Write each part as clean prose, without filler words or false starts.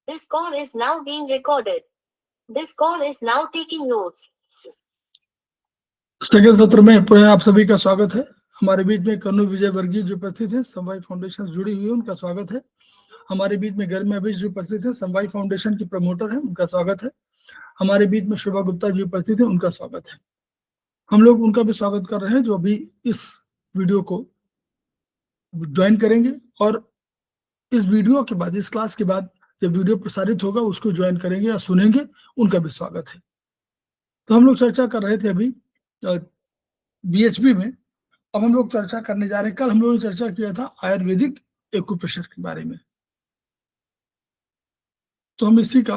This call is now being recorded. This call is now taking notes. Second सत्र में पुनः आप सभी का स्वागत है। हमारे बीच में कन्नू विजय वर्गीय जो उपस्थित है, समवाय फाउंडेशन जुड़ी हुई है, उनका स्वागत है। हमारे बीच में गर्मी अभिष जो उपस्थित है, समवाय फाउंडेशन की प्रमोटर है, उनका स्वागत है। हमारे बीच में शोभा गुप्ता जी उपस्थित है, उनका स्वागत है। हम लोग उनका भी स्वागत कर रहे हैं जो अभी इस वीडियो को ज्वाइन करेंगे और इस वीडियो के बाद, इस क्लास के बाद जब वीडियो प्रसारित होगा उसको ज्वाइन करेंगे या सुनेंगे, उनका भी स्वागत है। तो हम लोग चर्चा कर रहे थे अभी बीएचपी में। अब हम लोग चर्चा करने जा रहे हैं। कल हम लोगों ने चर्चा किया था आयुर्वेदिक एक्यूप्रेशर के बारे में, तो हम इसी का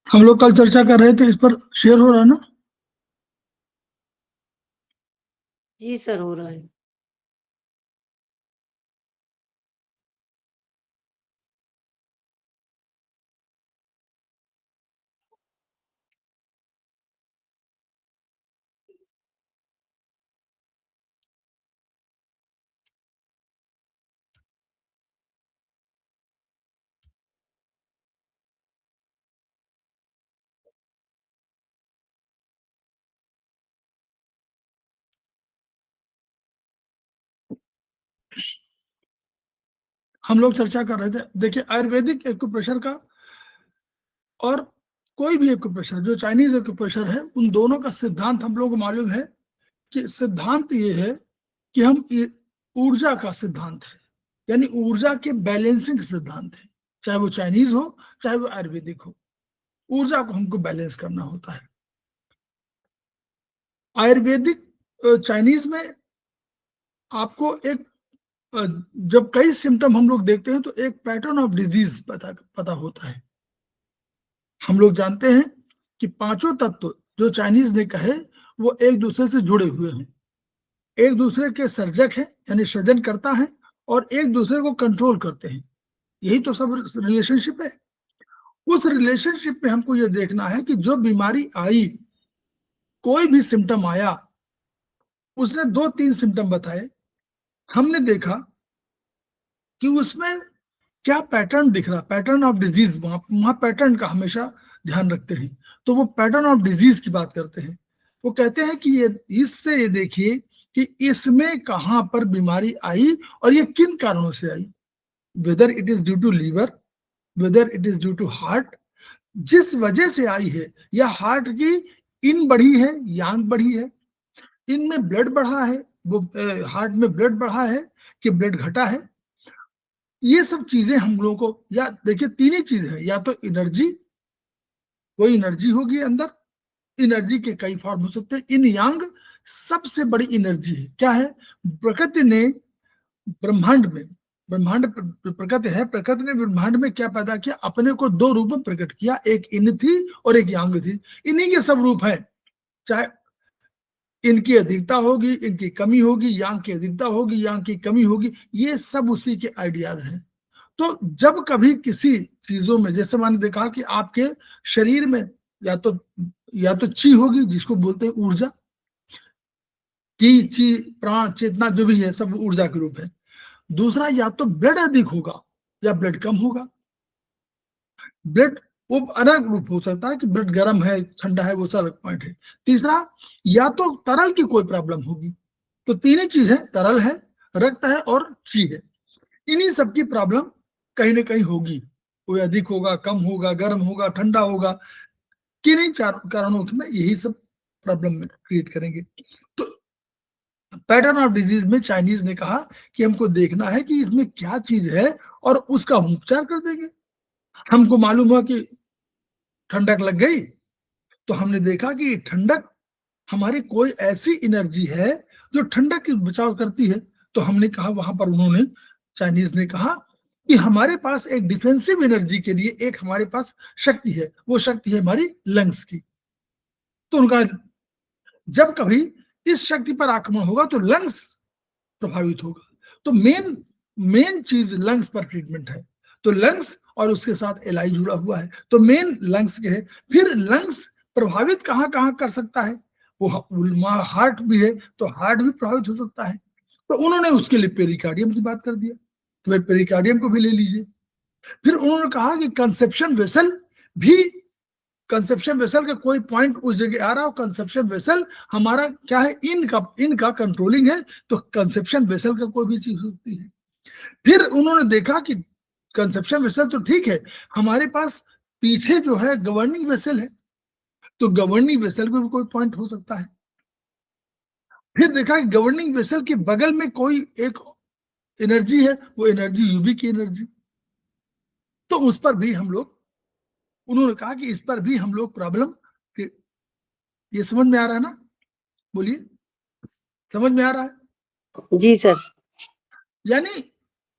हम लोग कल चर्चा कर रहे थे, इस पर शेयर हो रहा है ना? जी सर, हो रहा है। हम लोग चर्चा कर रहे थे, देखिए आयुर्वेदिक एक्यूप्रेशर का और कोई भी एक्यूप्रेशर, जो चाइनीज एक्यूप्रेशर है, उन दोनों का सिद्धांत हम लोग को मालूम है कि सिद्धांत ये है कि हम ऊर्जा का सिद्धांत है, यानी ऊर्जा के बैलेंसिंग सिद्धांत है। चाहे वो चाइनीज हो चाहे वो आयुर्वेदिक हो, ऊर्जा को हमको बैलेंस करना होता है। आयुर्वेदिक चाइनीज में आपको एक जब कई सिम्टम हम लोग देखते हैं तो एक पैटर्न ऑफ डिजीज पता होता है। हम लोग जानते हैं कि पांचों तत्व जो चाइनीज ने कहे वो एक दूसरे से जुड़े हुए हैं, एक दूसरे के सर्जक हैं, यानी सृजन करता है, और एक दूसरे को कंट्रोल करते हैं। यही तो सब रिलेशनशिप है। उस रिलेशनशिप में हमको ये देखना है कि जो बीमारी आई, कोई भी सिम्टम आया, उसने 2-3 सिम्टम बताए, हमने देखा कि उसमें क्या पैटर्न दिख रहा, पैटर्न ऑफ डिजीज, वहां पैटर्न का हमेशा ध्यान रखते हैं। तो वो पैटर्न ऑफ डिजीज की बात करते हैं। वो कहते हैं कि ये इससे ये देखिए कि इसमें कहां पर बीमारी आई और ये किन कारणों से आई, whether it is due to liver, whether it is due to heart, जिस वजह से आई है, या हार्ट की इन बढ़ी है, यांग बढ़ी है, इनमें ब्लड बढ़ा है, वो हार्ट में ब्लड बढ़ा है कि ब्लड घटा है। ये सब चीजें हम लोगों को, या देखिए तीन ही चीज है, या तो एनर्जी, कोई एनर्जी होगी अंदर, एनर्जी के कई फॉर्म हो सकते हैं। इन यांग सबसे बड़ी एनर्जी है। क्या है? प्रकृति ने ब्रह्मांड में, ब्रह्मांड प्रकृति है, प्रकृति ने ब्रह्मांड में क्या पैदा किया? अपने को 2 रूप में प्रकट किया, एक इन थी और एक यांग थी। इन्हीं के सब रूप है, चाहे इनकी अधिकता होगी, इनकी कमी होगी, यांग की अधिकता होगी, यांग की कमी होगी, ये सब उसी के आइडियाज हैं। तो जब कभी किसी चीजों में, जैसे मैंने देखा कि आपके शरीर में या तो ची होगी, जिसको बोलते हैं ऊर्जा, ची प्राण चेतना जो भी है सब ऊर्जा के रूप है। दूसरा, या तो ब्लड अधिक होगा या ब्लड कम होगा। ब्लड वो अलग रूप हो सकता है कि ब्लड गर्म है, ठंडा है, वो अलग पॉइंट है। तीसरा, या तो तरल की कोई प्रॉब्लम होगी। तो तीन ही चीज है, तरल है, रक्त है और ची है, इन्हीं सब की प्रॉब्लम कहीं ना कहीं होगी। कोई अधिक होगा, कम होगा, गर्म होगा, ठंडा होगा, किन्हीं चार कारणों में यही सब प्रॉब्लम क्रिएट करेंगे। तो पैटर्न ऑफ डिजीज में चाइनीज ने कहा कि हमको देखना है कि इसमें क्या चीज है और उसका हम उपचार कर देंगे। हमको मालूम हुआ कि ठंडक लग गई, तो हमने देखा कि ठंडक हमारी कोई ऐसी एनर्जी है जो ठंडक की बचाव करती है। तो हमने कहा, वहां पर उन्होंने, चाइनीज ने कहा कि हमारे पास एक डिफेंसिव एनर्जी के लिए एक हमारे पास शक्ति है, वो शक्ति है हमारी लंग्स की। तो उनका जब कभी इस शक्ति पर आक्रमण होगा तो लंग्स प्रभावित होगा। तो मेन मेन चीज लंग्स पर ट्रीटमेंट है। तो लंग्स और उसके साथ एलआई जुड़ा हुआ है, तो मेन लंग्स के है। फिर लंग्स प्रभावित कहाँ कहाँ कर सकता है, वो हार्ट भी है, तो हार्ट भी प्रभावित हो सकता है। तो उन्होंने उसके लिए पेरिकार्डियम की बात कर दिया, तो पेरिकार्डियम को भी ले लीजिए। फिर उन्होंने कहा कि कंसेप्शन वेसल भी, कंसेप्शन वेसल का कोई पॉइंट उस जगह आ रहा हो, कंसेप्शन वेसल हमारा क्या है, इनका कंट्रोलिंग है, तो कंसेप्शन वेसल का कोई भी चीज होती है। फिर उन्होंने देखा कि कंसेप्शन वेसल तो ठीक है, हमारे पास पीछे जो है गवर्निंग वेसल है, तो गवर्निंग वेसल में भी कोई पॉइंट हो सकता है। फिर देखा कि गवर्निंग वेसल के बगल में कोई एक एनर्जी है, वो एनर्जी यूवी की एनर्जी, तो उस पर भी हम लोग, उन्होंने कहा कि इस पर भी हम लोग प्रॉब्लम, ये समझ में आ रहा है ना, बोलिए, समझ में आ रहा है? जी सर। यानी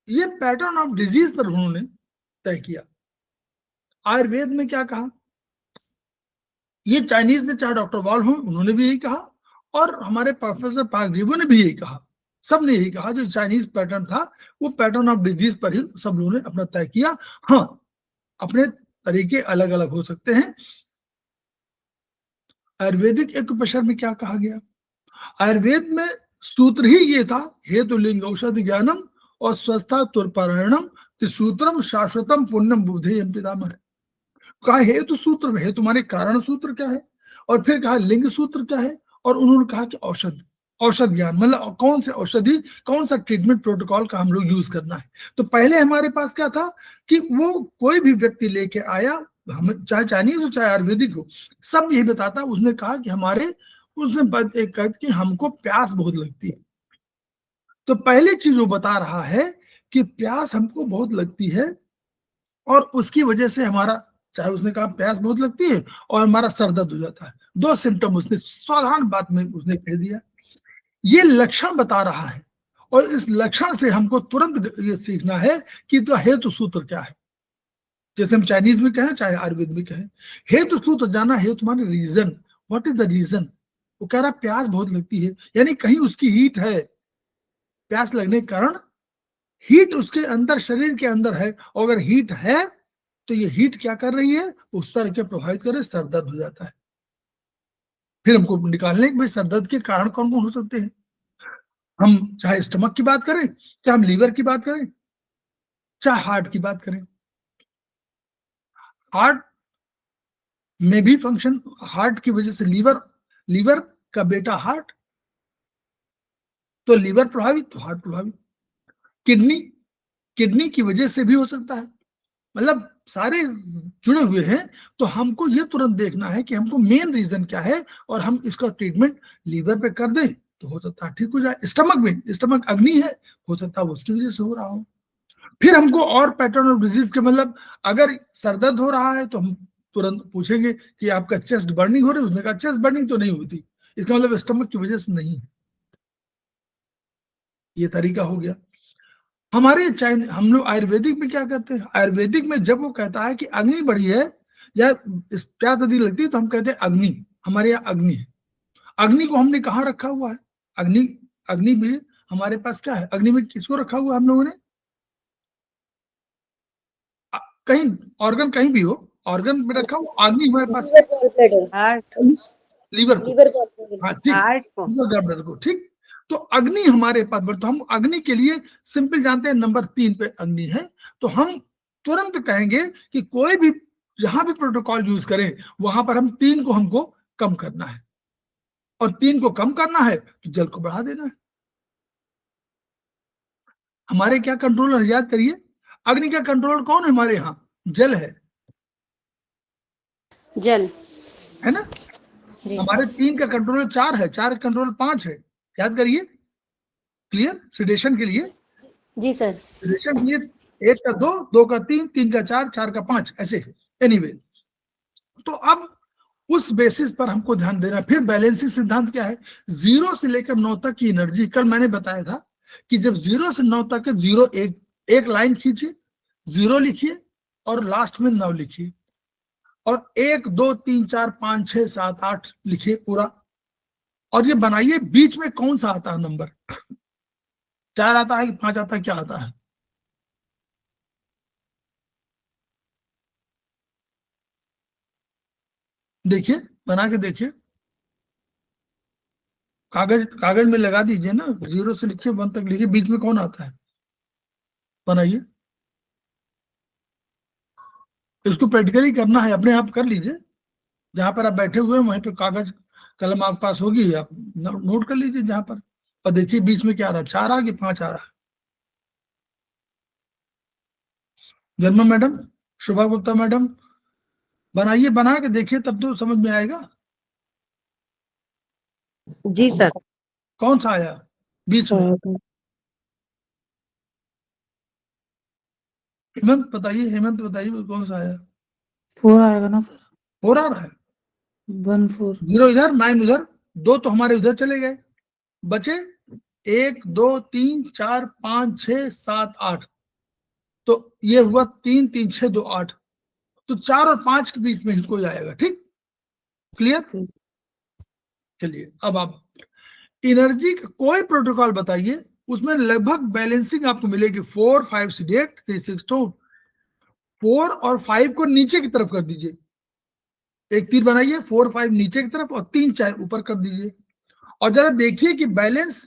ये पैटर्न ऑफ डिजीज पर उन्होंने तय किया। आयुर्वेद में क्या कहा, ये चाइनीज ने, चाहे डॉक्टर वॉल हो, उन्होंने भी यही कहा, और हमारे प्रोफेसर पार्क जीवो ने भी यही कहा, सबने यही कहा, जो चाइनीज पैटर्न था वो पैटर्न ऑफ डिजीज पर ही सब लोगों ने अपना तय किया। हाँ, अपने तरीके अलग अलग हो सकते हैं। आयुर्वेदिक एक्युप्रेशर में क्या कहा गया, आयुर्वेद में सूत्र ही ये था, हेतु लिंग औषधि ज्ञानम और स्वस्था तुरपारायणम सूत्रम शाश्वतम पुण्यम बुद्धेयम पितामह। कहा हेतु सूत्र में है, तुम्हारे कारण सूत्र क्या है, और फिर कहा लिंग सूत्र क्या है, और उन्होंने कहा कि औषध, औषध ज्ञान, मतलब कौन से औषधि, कौन सा ट्रीटमेंट प्रोटोकॉल का हम लोग यूज करना है। तो पहले हमारे पास क्या था कि वो कोई भी व्यक्ति लेके आया, हम चाहे चाइनीज हो चाहे आयुर्वेदिक हो, सब यही बताता। उसने कहा कि हमारे, उसने एक कहा कि हमको प्यास बहुत लगती है। तो पहली चीज वो बता रहा है कि प्यास हमको बहुत लगती है, और उसकी वजह से हमारा, चाहे उसने कहा प्यास बहुत लगती है और हमारा सर दर्द हो जाता है, दो सिम्टम उसने साधारण बात में उसने कह दिया। ये लक्षण बता रहा है, और इस लक्षण से हमको तुरंत ये सीखना है कि तो हेतु सूत्र क्या है। जैसे हम चाइनीज में कहें चाहे आयुर्वेद में कहें, हेतु सूत्र जाना, हेतु माने reason, what is the reason. वो कह रहा प्यास बहुत लगती है, यानी कहीं उसकी हीट है, प्यास लगने के कारण हीट उसके अंदर, शरीर के अंदर है, और अगर हीट है तो ये हीट क्या कर रही है, उस सर के प्रभावित कर रही है, सर दर्द हो जाता है। फिर हमको निकालने के भाई सर दर्द के कारण कौन कौन हो सकते हैं। हम चाहे स्टमक की बात करें, चाहे हम लीवर की बात करें, चाहे हार्ट की बात करें, हार्ट में भी फंक्शन, हार्ट की वजह से लीवर, लीवर का बेटा हार्ट, तो लीवर प्रभावित तो हार्ट प्रभावित। किडनी, किडनी की वजह से भी हो सकता है, मतलब सारे जुड़े हुए हैं। तो हमको ये तुरंत देखना है कि हमको मेन रीजन क्या है, और हम इसका ट्रीटमेंट लीवर पे कर दें तो हो सकता है ठीक हो जाए। स्टमक में, स्टमक अग्नि है, हो सकता है उसकी वजह से हो रहा हो। फिर हमको और पैटर्न ऑफ डिजीज के, मतलब अगर सर दर्द हो रहा है तो हम तुरंत पूछेंगे कि आपका चेस्ट बर्निंग हो रही है, उसने कहा चेस्ट बर्निंग तो नहीं होती, इसका मतलब स्टमक की वजह से नहीं। ये तरीका हो गया। हमारे चाइना, हम लोग आयुर्वेदिक में क्या करते हैं, आयुर्वेदिक में जब वो कहता है कि अग्नि बढ़ी है या प्यास अधिक लगती है, तो हम कहते हैं अग्नि, हमारे यहाँ अग्नि है। अग्नि को हमने कहाँ रखा हुआ है, अग्नि, अग्नि भी हमारे पास क्या है, अग्नि में किसको रखा हुआ है हम लोगों ने, कहीं ऑर्गन कहीं भी हो, ऑर्गन में रखा हुआ अग्नि हमारे पास, लीवर को, हाँ ठीक, लीवर को, ठीक। तो अग्नि हमारे पास, तो हम अग्नि के लिए सिंपल जानते हैं, नंबर 3 पे अग्नि है। तो हम तुरंत कहेंगे कि कोई भी जहां भी प्रोटोकॉल यूज करें, वहां पर हम 3 को हमको कम करना है, और 3 को कम करना है तो जल को बढ़ा देना है। हमारे क्या कंट्रोलर, याद करिए, अग्नि का कंट्रोल कौन है हमारे यहाँ? जल है जल। है ना? जी हमारे 3 का कंट्रोल 4 है, 4 का कंट्रोल 5 है, याद करिए। क्लियर? सिडेशन के लिए, जी सर। सिडेशन के लिए 1 का 2, 2 का 3, 3 का 4, 4 का 5, ऐसे है। एनीवे, तो अब उस बेसिस पर हमको ध्यान देना। फिर बैलेंसिंग सिद्धांत क्या है? 0 से लेकर 9 तक की एनर्जी, कल मैंने बताया था कि जब 0 से 9 तक, 0 एक लाइन खींचिए, 0 लिखिए और लास्ट में 9 लिखिए, और 1 2 3 4 5 6 7 8 लिखिए पूरा, और ये बनाइए बीच में कौन सा आता है नंबर, 4 आता है कि 5 आता है, क्या आता है? देखिए, बना के देखिए, कागज कागज में लगा दीजिए ना, 0 से लिखिए 1 तक लिखिए, बीच में कौन आता है, बनाइए। इसको प्रैक्टिकली करना है, अपने आप कर लीजिए, जहां पर आप बैठे हुए हैं वहीं पर कागज कलम आपके पास होगी, आप नोट कर लीजिए जहां पर, और देखिए बीच में क्या आ रहा है, 4 आ कि 5 आ रहा है। जन्मा मैडम, शुभा गुप्ता मैडम, बनाइए, बना के देखिए, तब तो समझ में आएगा जी सर। कौन सा आया बीच में। हेमंत बताइए, हेमंत बताइए कौन सा आया। 4 आएगा ना सर? 4 आ रहा है, 1 4। 0 इधर, 9 उधर, 2 तो हमारे उधर चले गए, बचे 1 2 3 4 5 6 7 8, तो ये हुआ 3 3 6 2 8, तो 4 और 5 के बीच में ही कोई आएगा। ठीक, क्लियर? चलिए, अब आप एनर्जी का कोई प्रोटोकॉल बताइए, उसमें लगभग बैलेंसिंग आपको मिलेगी। 4 5 8 3 6 2, 4 और 5 को नीचे की तरफ कर दीजिए, एक तीर बनाइए, 4 5 नीचे की तरफ और 3 4 ऊपर कर दीजिए, और जरा देखिए कि बैलेंस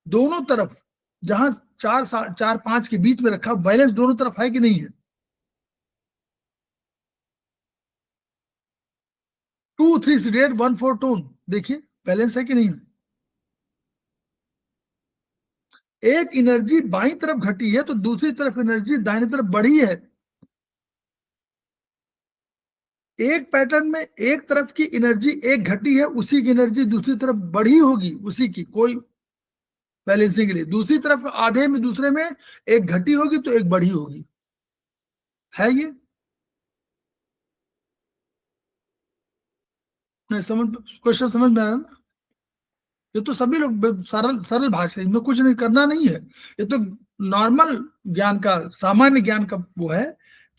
दोनों तरफ, जहां 4 4 5 के बीच में रखा, बैलेंस दोनों तरफ है कि नहीं है? 2 3 8 1 4 2, देखिए बैलेंस है कि नहीं है? एक एनर्जी बाईं तरफ घटी है तो दूसरी तरफ एनर्जी दाहिनी तरफ बढ़ी है। एक पैटर्न में एक तरफ की एनर्जी एक घटी है, उसी की एनर्जी दूसरी तरफ बढ़ी होगी, उसी की कोई बैलेंसिंग के लिए। दूसरी तरफ आधे में, दूसरे में एक घटी होगी तो एक बढ़ी होगी, है ये नहीं? समझ, क्वेश्चन समझ में आ रहा है ना? ये तो सभी लोग सरल सरल भाषा, इनमें कुछ नहीं करना नहीं है, ये तो नॉर्मल ज्ञान का, सामान्य ज्ञान का वो है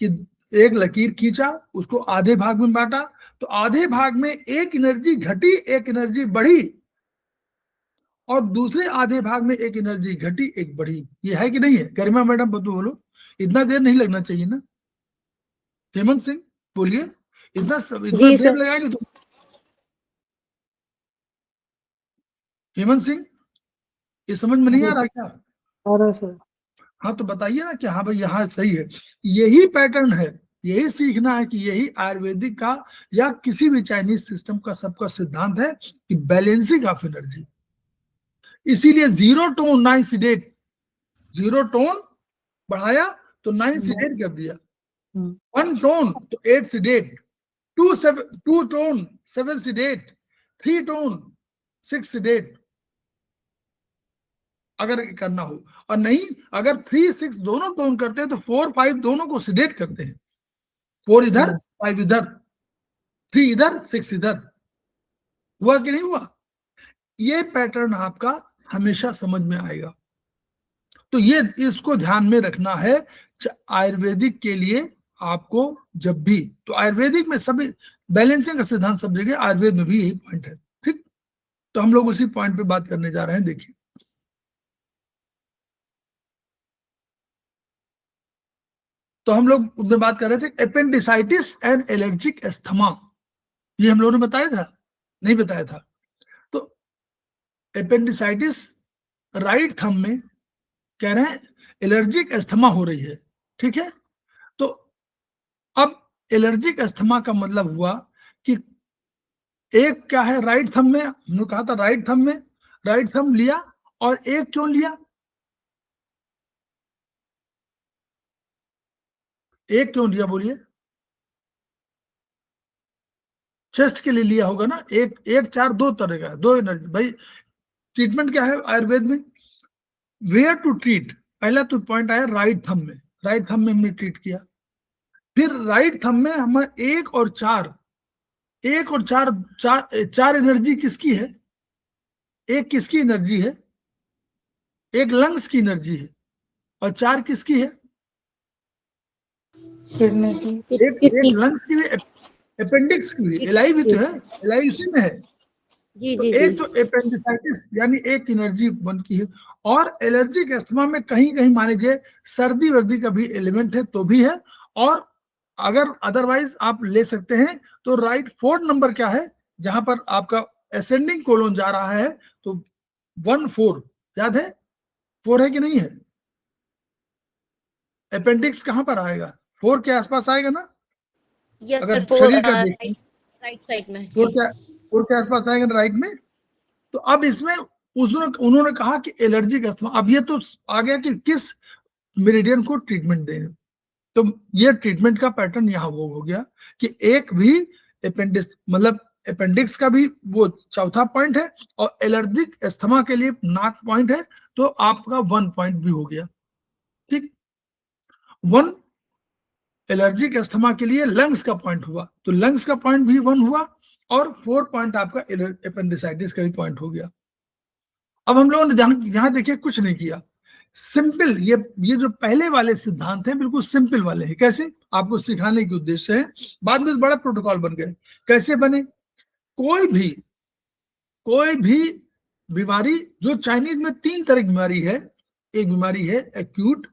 कि एक लकीर खींचा, उसको आधे भाग में बांटा, तो आधे भाग में एक एनर्जी घटी, एक एनर्जी बढ़ी, और दूसरे आधे भाग में एक एनर्जी घटी, एक बढ़ी। ये है कि नहीं है? गरिमा मैडम बोलो, इतना देर नहीं लगना चाहिए ना। हेमंत सिंह बोलिए, इतना जी देर सर। लगाएंगे तो? हेमंत सिंह, ये समझ में नहीं आ रहा क्या? और सर हाँ तो बताइए ना कि हाँ भाई यहाँ सही है, यही पैटर्न है, यही सीखना है कि यही आयुर्वेदिक का या किसी भी चाइनीज सिस्टम का सबका सिद्धांत है कि बैलेंसिंग ऑफ एनर्जी। इसीलिए 0 टोन 9 सिडेट, 0 टोन बढ़ाया तो 9 सिडेट कर दिया, 1 टोन तो 8 सिडेट, 2 टोन 7 सिडेट, 3 टोन 6 सिडेट, अगर करना हो। और नहीं, अगर 3 6 दोनों टोन करते हैं तो 4 5 दोनों को सिडेट करते हैं, 4 इधर 5 इधर, 3 इधर 6 इधर। हुआ कि नहीं हुआ? ये पैटर्न आपका हमेशा समझ में आएगा, तो ये इसको ध्यान में रखना है आयुर्वेदिक के लिए। आपको जब भी, तो आयुर्वेदिक में सभी बैलेंसिंग का सिद्धांत सब जगह, आयुर्वेद में भी यही पॉइंट है। ठीक, तो हम लोग उसी पॉइंट पे बात करने जा रहे हैं। देखिए, तो हम लोग उसमें बात कर रहे थे एपेंडिसाइटिस एंड एलर्जिक एस्थमा, ये हम लोगों ने बताया था, नहीं बताया था? तो एपेंडिसाइटिस राइट थंब में कह रहे हैं एलर्जिक एस्थमा हो रही है, ठीक है? तो अब एलर्जिक एस्थमा का मतलब हुआ कि एक क्या है, राइट थंब में, हमने कहा था राइट थंब में, राइट थंब लिया, और एक क्यों लिया? एक क्यों लिया बोलिए? चेस्ट के लिए लिया होगा ना। एक एक चार दो तरह का, दो एनर्जी। भाई ट्रीटमेंट क्या है आयुर्वेद में? वेयर टू ट्रीट, पहला तो पॉइंट आया राइट थंब में, राइट थंब में हमने ट्रीट किया। फिर राइट थंब में हम एक और चार, एक और चार, चार एनर्जी किसकी है? एक किसकी एनर्जी है? एक लंग्स की एनर्जी है, और चार किसकी है? किडनी की। एक लंग्स की भी, अपेंडिक्स की भी, एलआई भी तो है, एलआई उसी में है। जी तो जी एक जी। तो अपेंडिसाइटिस यानी एक एनर्जी बन की है, और एलर्जिक अस्थमा में कहीं कहीं मान लीजिए सर्दी वर्दी का भी एलिमेंट है तो भी है। और अगर अदरवाइज आप ले सकते हैं तो राइट 4 नंबर क्या है, जहां पर आपका असेंडिंग कोलोन जा रहा है, तो 1-4 याद है? 4 है कि नहीं है? अपेंडिक्स कहां पर आएगा? 4 के आसपास आएगा ना, यस अगर सर, 4 शरीर का देखें। राइट साइड में। 4 के आसपास आएगा ना राइट में। तो अब इसमें उन्होंने कहा कि एलर्जिक अस्थमा, अब ये तो आ गया कि किस मेरिडियन को ट्रीटमेंट दें। तो ये ट्रीटमेंट का पैटर्न यहाँ वो हो गया कि एक भी अपेंडिक्स, मतलब अपेंडिक्स का भी वो चौथा पॉइंट है, और एलर्जिक अस्थमा के लिए नाक पॉइंट है, तो आपका 1 पॉइंट भी हो गया। ठीक, 1 एलर्जिक अस्थमा के लिए लंग्स का पॉइंट हुआ, तो लंग्स का पॉइंट भी 1 हुआ, और 4 पॉइंट आपका अपेंडिसाइटिस का भी पॉइंट हो गया। अब हम लोगों ने यहाँ देखिए कुछ नहीं किया, सिंपल, ये जो पहले वाले सिद्धांत हैं बिल्कुल सिंपल वाले हैं। कैसे? आपको सिखाने के उद्देश्य है, बाद में बड़ा प्रोटोकॉल बन गए। कैसे बने? कोई भी बीमारी, जो चाइनीज में 3 तरह की बीमारी है, एक बीमारी है एक्यूट,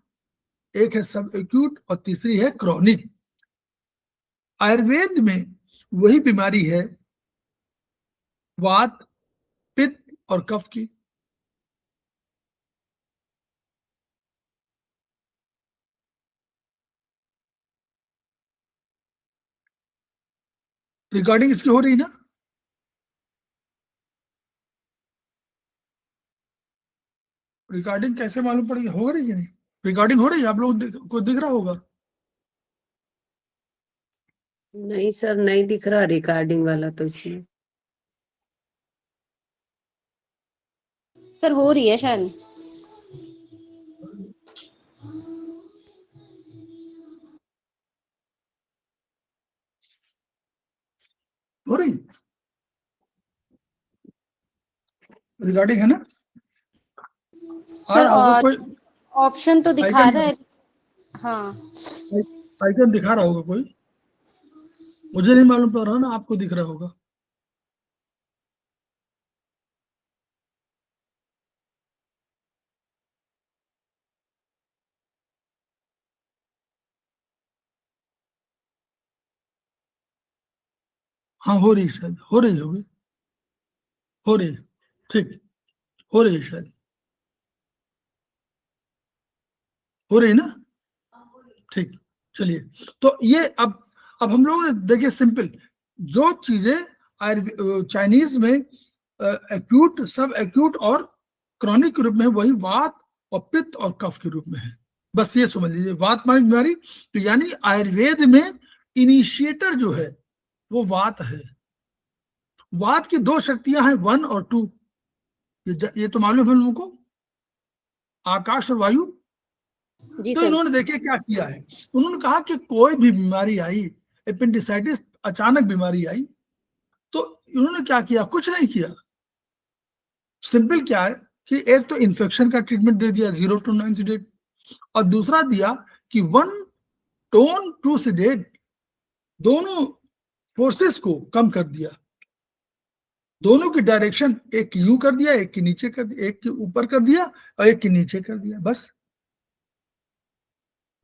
एक है सब एक्यूट, और तीसरी है क्रॉनिक। आयुर्वेद में वही बीमारी है वात, पित्त और कफ की। रिकॉर्डिंग इसकी हो रही ना? रिकॉर्डिंग कैसे मालूम पड़ेगी हो रही है? नहीं, रिकॉर्डिंग हो रही है, आप लोग को दिख रहा होगा। नहीं सर, नहीं दिख रहा रिकॉर्डिंग वाला तो इसमें। सर हो रही है शायद। हो रही रिकॉर्डिंग है ना? आ सर रहा होगा कोई ऑप्शन तो दिखा आइकन, रहा है। हाँ आइकन दिखा रहा होगा कोई, मुझे नहीं मालूम पड़ रहा ना, आपको दिख रहा होगा। हाँ हो रही, शायद हो रही होगी, हो रही, ठीक, हो रही है शायद, हो रही ना? ठीक, चलिए। तो ये अब हम लोग ने देखिए सिंपल, जो चीजें चाइनीज में एक्यूट, सब एक्यूट और क्रॉनिक के रूप में है, वही वात और पित्त और कफ के रूप में है। बस ये समझ लीजिए, वात मानी बीमारी, तो यानी आयुर्वेद में इनिशिएटर जो है वो वात है। वात की 2 शक्तियां हैं, 1 और 2, ये तो मालूम है लोगों को, आकाश और वायु। जी तो सर। इन्होंने देखिए क्या किया है, उन्होंने कहा कि कोई भी बीमारी आई, अपेंडिसाइटिस अचानक बीमारी आई, तो इन्होंने क्या किया? कुछ नहीं किया। सिंपल क्या है कि एक तो इन्फेक्शन का ट्रीटमेंट दे दिया 0 to 9 सीडेट, और दूसरा दिया कि 1 टोन 2 सीडेट, दोनों फोर्सेस को कम कर दिया, दोनों की डायरेक्शन, एक की यूं कर दिया, एक की नीचे कर दिया, एक के ऊपर कर दिया और एक की नीचे कर दिया। बस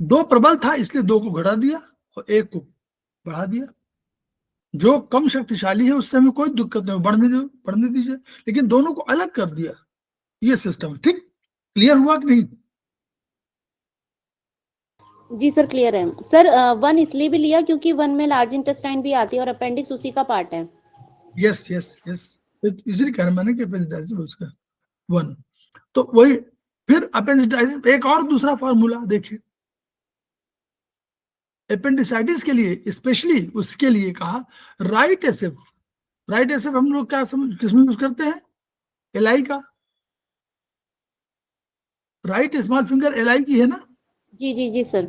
2 प्रबल था इसलिए 2 को घटा दिया और 1 को बढ़ा दिया। जो कम शक्तिशाली है उससे हमें कोई दिक्कत नहीं, बढ़ने दीजिए, लेकिन दोनों को अलग कर दिया। ये सिस्टम ठीक क्लियर हुआ कि नहीं? जी सर क्लियर है सर। 1 इसलिए भी लिया क्योंकि 1 में लार्ज इंटेस्टाइन भी आती है और अपेंडिक्स उसी का पार्ट है। यस यस यस, इसलिए कह रहा मैंने कि अपेंडिसाइटिस उसका 1, तो वही। फिर अपेंडिसाइटिस एक और दूसरा फॉर्मूला देखिए, एपेंडिसाइटिस के लिए स्पेशली उसके लिए कहा राइट एसएफ। राइट एसएफ हम लोग क्या समझ किसमें यूज करते हैं? एलआई का। राइट स्मॉल फिंगर एलआई की है ना। जी जी जी सर।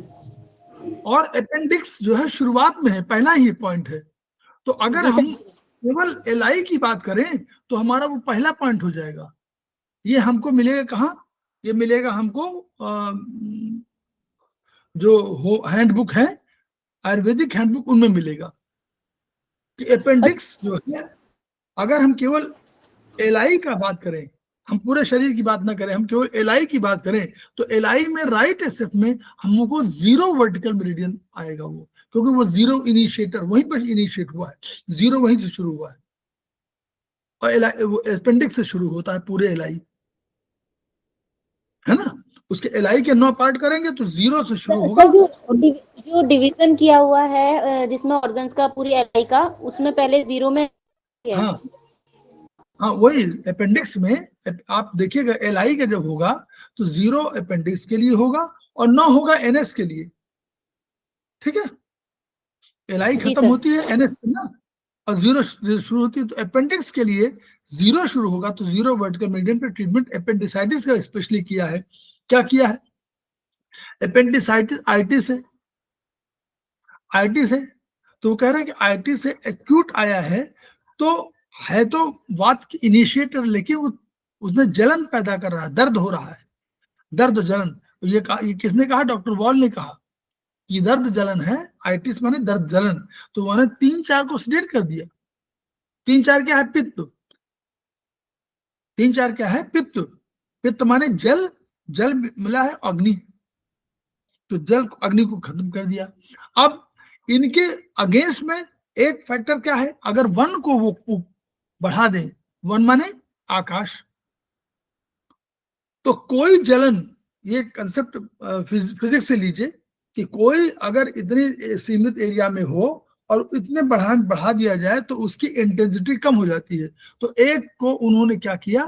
और अपेंडिक्स जो है शुरुआत में है, पहला ही पॉइंट है। तो अगर जी हम सर। केवल एलआई की बात करें तो हमारा वो पहला पॉइंट हो जाएगा। ये हमको मिलेगा कहाँ? ये मिलेगा हमको जो हो हैंडबुक है, आयुर्वेदिक हैंडबुक, उनमें मिलेगा कि अपेंडिक्स जो है, अगर हम केवल एलआई का बात करें, हम पूरे शरीर की बात ना करें, हम केवल एलआई की बात करें, तो एलआई में राइट एसएफ में हमको 0 वर्टिकल मेरिडियन आएगा वो, क्योंकि वो 0 इनिशिएटर वहीं पर इनिशिएट हुआ है, 0 वहीं से शुरू हुआ है। और अपेंडिक्स से शुरू होता है पूरे एलआई, है ना। उसके एलआई के 9 पार्ट करेंगे तो 0 से शुरू होगा। सर जो डिवीजन किया हुआ है जिसमें ऑर्गन्स का पूरी एलआई का, उसमें पहले 0 में है। हाँ हाँ, वही अपेंडिक्स में आप देखिएगा, एलआई का जब होगा तो 0 अपेंडिक्स के लिए होगा और 9 होगा एनएस के लिए। ठीक है, एलआई जी खत्म सर। होती है एनएस से ना, और 0 शुरू होती है। तो अपेंडिक्स के लिए 0 शुरू होगा, तो 0 वर्टिकल मेरिडियन पे ट्रीटमेंट अपेंडिसाइटिस का स्पेशली किया है। क्या किया है? अपेंडिसाइटिस आइटिस है, आइटिस है, तो वो कह रहे हैं कि आइटिस से एक्यूट आया है, तो है तो वात की इनिशिएटर, लेकिन वो उसने जलन पैदा कर रहा है, दर्द हो रहा है, दर्द जलन। ये किसने कहा? डॉक्टर वॉल ने कहा कि दर्द जलन है, आइटिस माने दर्द जलन। तो उन्होंने 3-4 को सीडेट कर दिया। 3-4 क्या है? पित्त। 3-4 क्या है? पित्त। पित्त माने जल, जल मिला है अग्नि, तो जल अग्नि को खत्म कर दिया। अब इनके अगेंस्ट में एक फैक्टर क्या है? अगर 1 को वो बढ़ा दें, 1 माने आकाश, तो कोई जलन, ये कंसेप्ट फिजिक्स से लीजिए कि कोई अगर इतनी सीमित एरिया में हो और इतने बढ़ा दिया जाए तो उसकी इंटेंसिटी कम हो जाती है। तो एक को उन्होंने क्या किया,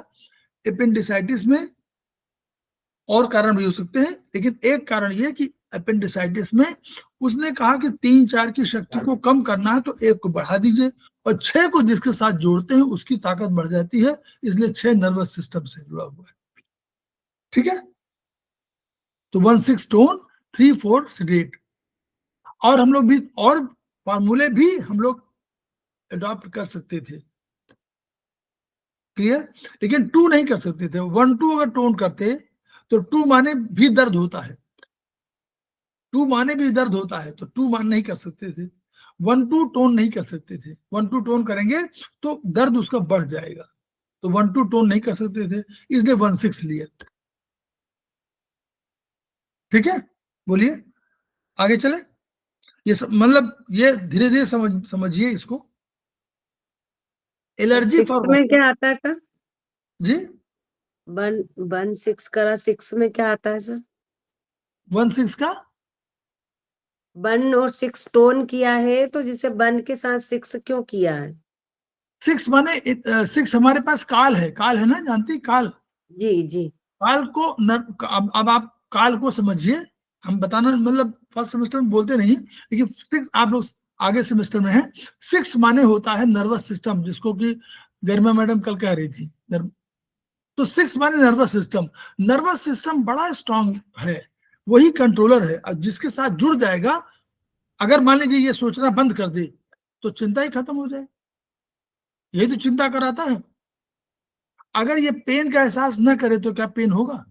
अपेंडिसाइटिस में और कारण भी हो सकते हैं, लेकिन एक कारण ये कि अपेंडिसाइटिस में उसने कहा कि 3-4 की शक्ति को कम करना है तो 1 को बढ़ा दीजिए, और 6 को जिसके साथ जोड़ते हैं उसकी ताकत बढ़ जाती है, इसलिए 6 नर्वस सिस्टम से जुड़ा हुआ है। ठीक है, तो 1-6 टोन, 3-4 सीडेट। और हम लोग भी और फार्मूले भी हम लोग अडॉप्ट कर सकते थे, क्लियर, लेकिन 2 नहीं कर सकते थे। 1-2 अगर टोन करते तो 2 माने भी दर्द होता है, 2 माने भी दर्द होता है, तो 2 मान नहीं कर सकते थे। 1-2 टोन नहीं कर सकते थे, 1-2 टोन करेंगे तो दर्द उसका बढ़ जाएगा, तो 1-2 टोन नहीं कर सकते थे, इसलिए 1-6 लिए। ठीक है, बोलिए आगे चले। ये मतलब ये धीरे धीरे समझिए इसको। एलर्जी 6 फॉर में क्या आता है सर? जी, 1-6 करा, 6 में क्या आता है सर? 1-6 का 1 और 6 टोन किया है, तो जिसे 1 के साथ 6 क्यों किया है? 6 माने 6 हमारे पास काल है, काल है ना, जानती काल? जी जी। काल को अब आप काल को समझिए, हम बताना मतलब फर्स्ट सेमेस्टर में बोलते नहीं, लेकिन 6 आप लोग आगे सेमेस्टर में है। 6 माने होता है नर्वस सिस्टम, जिसको कि गरिमा मैडम कल कह रही थी। तो 6 माने नर्वस सिस्टम। नर्वस सिस्टम बड़ा स्ट्रांग है, वही कंट्रोलर है, और जिसके साथ जुड़ जाएगा, अगर मान लीजिए ये सोचना बंद कर दे तो चिंता ही खत्म हो जाए। यही तो चिंता कराता है। अगर ये पेन का एहसास न करे तो क्या पेन होगा?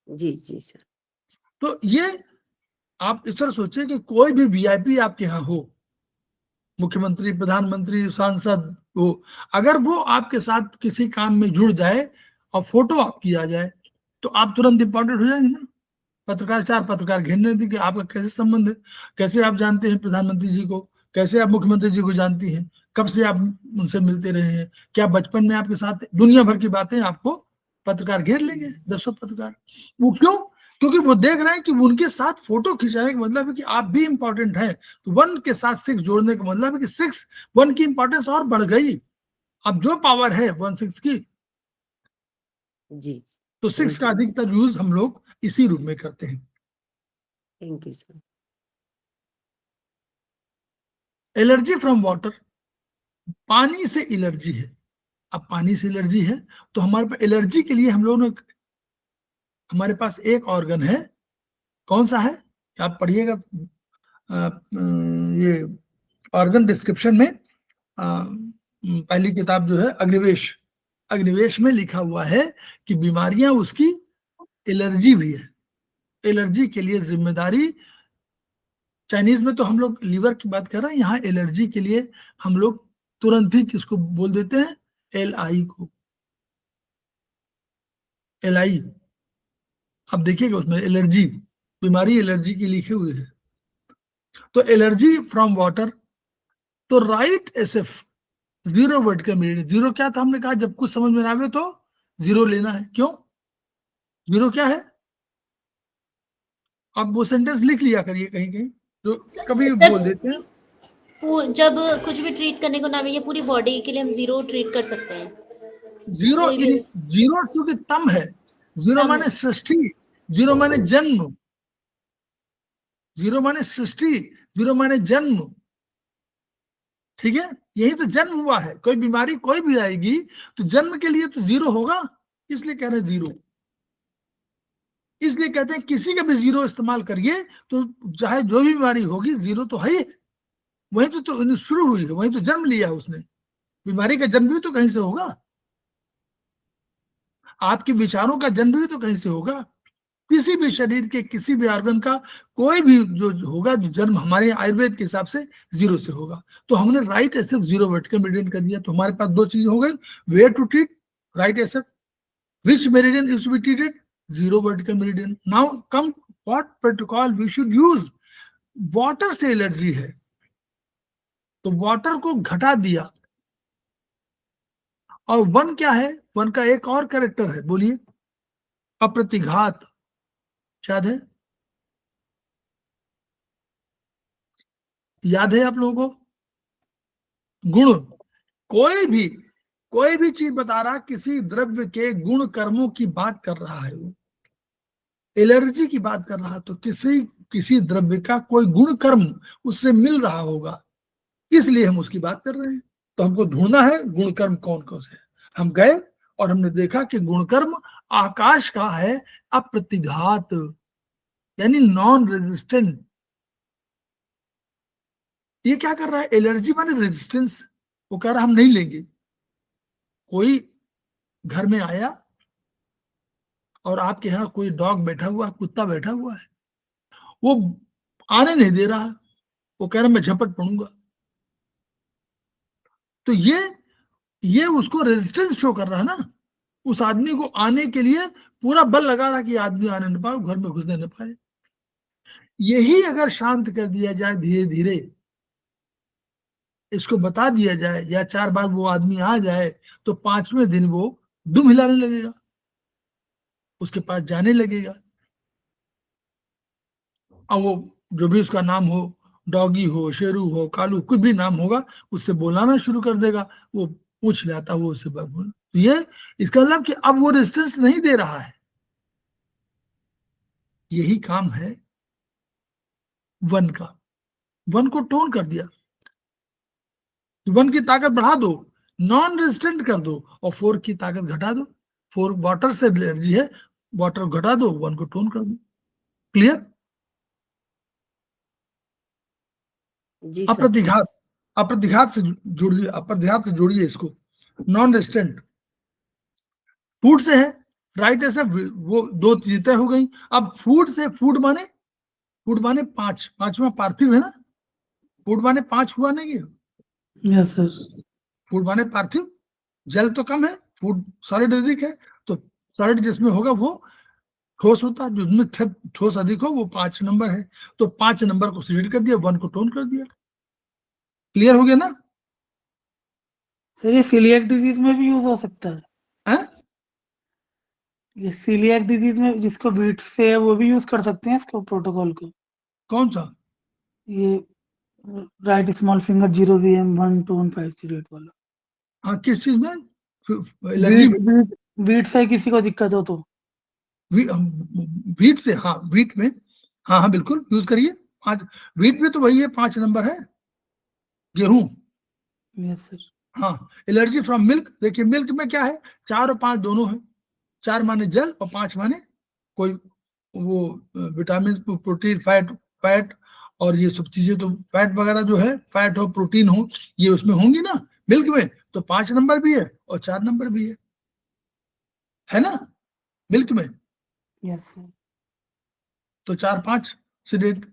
जी जी सर। तो ये आप इस तरह सोचिए कि कोई भी वीआईपी आपके यहाँ हो, मुख्यमंत्री, प्रधानमंत्री, सांसद हो, अगर वो आपके साथ किसी काम में जुड़ जाए और फोटो आपकी आ जाए तो आप तुरंत इंपॉर्टेंट हो जाएंगे ना। पत्रकार, 4 पत्रकार घेरने दी कि आपका कैसे संबंध है, कैसे आप जानते हैं प्रधानमंत्री जी को, कैसे आप मुख्यमंत्री जी को जानती हैं, कब से आप उनसे मिलते रहे हैं, क्या बचपन में आपके साथ, दुनिया भर की बातें आपको पत्रकार घेर लेंगे, 10 पत्रकार। वो क्यों? क्योंकि वो देख रहे हैं कि उनके साथ फोटो खिंचाने का मतलब है कि आप भी इंपॉर्टेंट हैं। तो 1 के साथ 6 जोड़ने का मतलब है कि 6 1 की इंपॉर्टेंस और बढ़ गई। अब जो पावर है 1-6 की, जी तो 6 का अधिकतर यूज हम लोग इसी रूप में करते हैं। Thank you sir. Allergy from water, पानी से एलर्जी है। अब पानी से एलर्जी है तो हमारे पास एलर्जी के लिए हम लोगों ने, हमारे पास एक ऑर्गन है, कौन सा है आप पढ़िएगा, ये ऑर्गन डिस्क्रिप्शन में पहली किताब जो है अग्निवेश, अग्निवेश में लिखा हुआ है कि बीमारियां उसकी एलर्जी भी है। एलर्जी के लिए जिम्मेदारी, चाइनीज में तो हम लोग लीवर की बात कर रहे हैं, यहाँ एलर्जी के लिए हम लोग तुरंत ही किसको बोल देते हैं, LI को, LI। अब देखिएगा उसमें एलर्जी, बीमारी एलर्जी की लिखी हुई है। तो एलर्जी फ्रॉम वाटर, तो राइट SF 0 वर्ड का मीनिंग, जीरो क्या था हमने कहा, जब कुछ समझ में ना आवे तो जीरो लेना है। क्यों, जीरो क्या है, आप वो सेंटेंस लिख लिया करिए कहीं कहीं, जो कभी सर, बोल देते हैं। जब कुछ भी ट्रीट करने को ना मिले पूरी बॉडी के लिए हम जीरो ट्रीट कर सकते हैं। जीरो, कोई भी जीरो क्योंकि तम है, जीरो तम माने सृष्टि, जीरो माने जन्म, जीरो माने सृष्टि, जीरो माने जन्म, ठीक है, यही तो जन्म हुआ है। कोई बीमारी कोई भी आएगी तो जन्म के लिए तो जीरो होगा, इसलिए कह रहे हैं जीरो। इसलिए कहते हैं किसी का भी जीरो इस्तेमाल करिए तो चाहे जो भी बीमारी होगी जीरो तो है ही, वही तो शुरू हुई है, वही तो जन्म लिया उसने, बीमारी का जन्म भी तो कहीं से होगा, आपके विचारों का जन्म भी तो कहीं से होगा। किसी भी शरीर के किसी भी ऑर्गन का कोई भी जो होगा, जो जन्म हमारे आयुर्वेद के हिसाब से जीरो से होगा। तो हमने राइट SF 0 वर्टिकल मेरिडियन कर दिया, तो हमारे पास दो चीज हो गई, where to treat, right SF, which meridian is to be treated, 0 vertical meridian. Now come what protocol we should use, water से एलर्जी है तो वाटर को घटा दिया। और वन क्या है, वन का एक और कैरेक्टर है, बोलिए, अप्रतिघात, याद है, याद है आप लोगों को, गुण, कोई भी चीज बता रहा, किसी द्रव्य के गुण कर्मों की बात कर रहा है, वो एलर्जी की बात कर रहा, तो किसी द्रव्य का कोई गुण कर्म उससे मिल रहा होगा, इसलिए हम उसकी बात कर रहे हैं। तो हमको ढूंढना है गुण कर्म कौन कौन से। हम गए और हमने देखा कि गुणकर्म आकाश का है, अप्रतिघात यानी नॉन रेजिस्टेंट। ये क्या कर रहा है, एलर्जी माने रेजिस्टेंस, वो कह रहा हम नहीं लेंगे। कोई घर में आया और आपके यहाँ कोई डॉग बैठा हुआ, कुत्ता बैठा हुआ है, वो आने नहीं दे रहा, वो कह रहा मैं झपट पड़ूंगा, तो ये उसको रेजिस्टेंस शो कर रहा है ना, उस आदमी को आने के लिए पूरा बल लगा रहा कि आदमी आने न पाए, घर में घुसने न पाए। यही अगर शांत कर दिया जाए धीरे धीरे, इसको बता दिया जाए, या 4 बार वो आदमी आ जाए तो 5वें दिन वो दुम हिलाने लगेगा, उसके पास जाने लगेगा। अब वो जो भी उसका नाम हो, डॉगी हो, शेरू हो, कालू, कुछ भी नाम होगा, उससे बोलाना शुरू कर देगा, वो पूछ लेता, वो उससे बोल। तो ये इसका मतलब कि अब वो रेजिस्टेंस नहीं दे रहा है। यही काम है वन का, वन को टोन कर दिया, वन की ताकत बढ़ा दो, नॉन रेजिस्टेंट कर दो, और 4 की ताकत घटा दो। 4 वाटर से एलर्जी है, वाटर घटा दो, वन को टोन कर दो। क्लियर। जी सर। अप्रतिघात, अप्रतिघात से जोड़िए, अप्रतिघात से जोड़िए इसको, नॉन रेजिस्टेंट फूड से है, राइट है सब, वो 2 चीजें हो गई। अब फूड से, फूड माने 5, 5वां पार्थिव है ना, फूड माने 5 हुआ नहीं, यस सर। फूड माने पार्थिव, जल तो कम है, फूड सॉलिड अधिक है, तो सॉलिड जिसमें होगा वो ठोस होता है, जिसमें ठोस अधिक हो वो 5 नंबर है। तो 5 नंबर को सिलेक्ट कर दिया, 1 को टोन कर दिया। क्लियर हो गया ना सर ये सीलिएक डिजीज में भी यूज हो सकता है? ये सीलिएक डिजीज में जिसको बीट से है वो भी यूज कर सकते हैं इसको प्रोटोकॉल को? कौन सा? ये राइट स्मॉल फिंगर 0 VM 1 2 5 8 वाला। हाँ, किस चीज में? एलर्जी में? बीट से किसी को दिक्कत हो तो? वीट से, हाँ वीट में हाँ हाँ बिल्कुल यूज करिए। 5 व्हीट में तो वही है, 5 नंबर है गेहूं। Yes sir. हाँ एलर्जी फ्रॉम मिल्क, देखिए मिल्क में क्या है, 4 और 5 दोनों है। 4 माने जल और 5 माने कोई वो विटामिन, प्रोटीन, फैट और ये सब चीजें, तो फैट वगैरह जो है, फैट हो प्रोटीन हो, ये उसमें होंगी ना मिल्क में, तो 5 नंबर भी है और 4 नंबर भी है ना मिल्क में। Yes sir. तो 4 5 से डेट।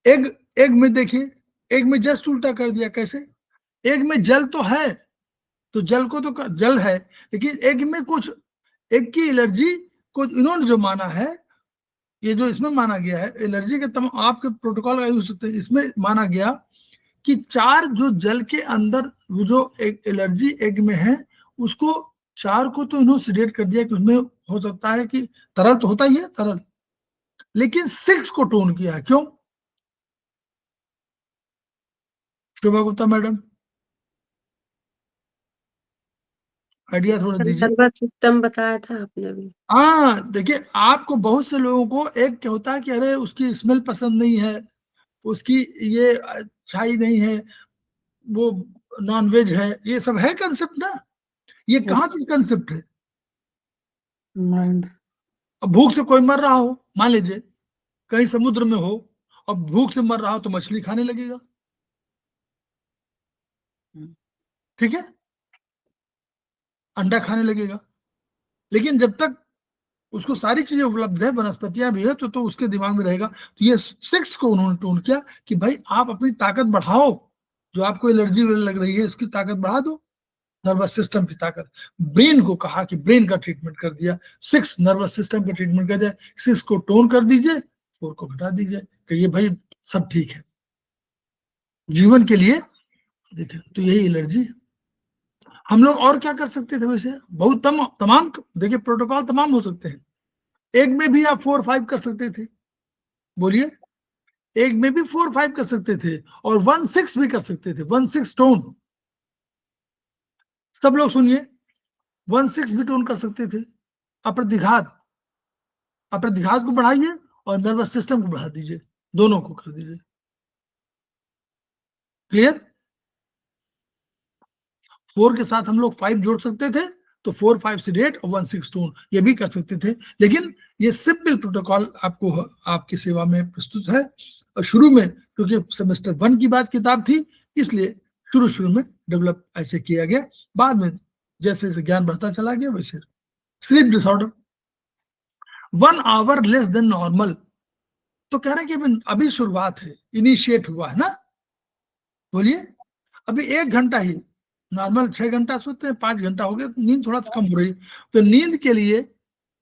एग, एग में देखिए, एग में जस्ट उल्टा कर दिया। कैसे? एग में जल तो है, तो जल को तो जल है, लेकिन एग में कुछ, एग की एलर्जी को इन्होंने जो माना है, ये जो इसमें माना गया है एलर्जी के तमाम आपके प्रोटोकॉल का यूज होते हैं, इसमें माना गया कि 4 जो जल के अंदर वो जो एक एलर्जी एग में है, उसको 4 को तो इन्होंने सिलेक्ट कर दिया कि उसमें हो सकता है कि तरल तो होता ही है तरल, लेकिन 6 को टोन किया है। क्यों? शोभा गुप्ता मैडम आइडिया थोड़ा दीजिए। नर्वस सिस्टम बताया था आपने अभी। हाँ देखिए, आपको बहुत से लोगों को एक क्या होता है कि अरे उसकी स्मेल पसंद नहीं है, उसकी ये अच्छाई नहीं है, वो नॉन वेज है, ये सब है कंसेप्ट ना। ये कहाँ से कंसेप्ट है? माइंड। अब भूख से कोई मर रहा हो, मान लीजिए कहीं समुद्र में हो और भूख से मर रहा हो, तो मछली खाने लगेगा, ठीक है, अंडा खाने लगेगा। लेकिन जब तक उसको सारी चीजें उपलब्ध है, वनस्पतियां भी है, तो उसके दिमाग में रहेगा। तो ये 6 को उन्होंने टोन किया कि भाई आप अपनी ताकत बढ़ाओ, जो आपको एलर्जी लग रही है उसकी ताकत बढ़ा दो, नर्वस सिस्टम की ताकत। ब्रेन को कहा कि ब्रेन का ट्रीटमेंट कर दिया, 6 नर्वस सिस्टम का ट्रीटमेंट कर दिया, 6 को टोन कर दीजिए, 4 को घटा दीजिए, कहिए भाई सब ठीक है जीवन के लिए। देखिए तो यही एलर्जी। हम लोग और क्या कर सकते थे वैसे? बहुत तमाम देखिए प्रोटोकॉल तमाम हो सकते हैं। एक में भी आप 4 5 कर सकते थे, बोलिए। एक में भी 4 5 कर सकते थे और 1 6 भी कर सकते थे, 1 6 टोन। सब लोग सुनिए, 1 6 भी टोन कर सकते थे। अप्रतिघात, अप्रतिघात को बढ़ाइए और नर्वस सिस्टम को बढ़ा दीजिए, दोनों को कर दीजिए। क्लियर? 4 के साथ हम लोग 5 जोड़ सकते थे, तो 4 5 से 8 और 1 6 टोन ये भी कर सकते थे। लेकिन ये सिंपल प्रोटोकॉल आपको आपकी सेवा में प्रस्तुत है। और शुरू में क्योंकि सेमेस्टर 1 की बात किताब थी, इसलिए शुरू में डेवलप ऐसे किया गया। बाद में जैसे जैसे ज्ञान बढ़ता चला गया वैसे। Sleep disorder 1 our less than normal, तो कह रहे हैं कि अभी शुरुआत है, इनिशिएट हुआ है ना। बोलिए, अभी 1 घंटा ही, नॉर्मल 6 घंटा सोते हैं, 5 घंटा हो गया, तो नींद थोड़ा कम हो रही है। तो नींद के लिए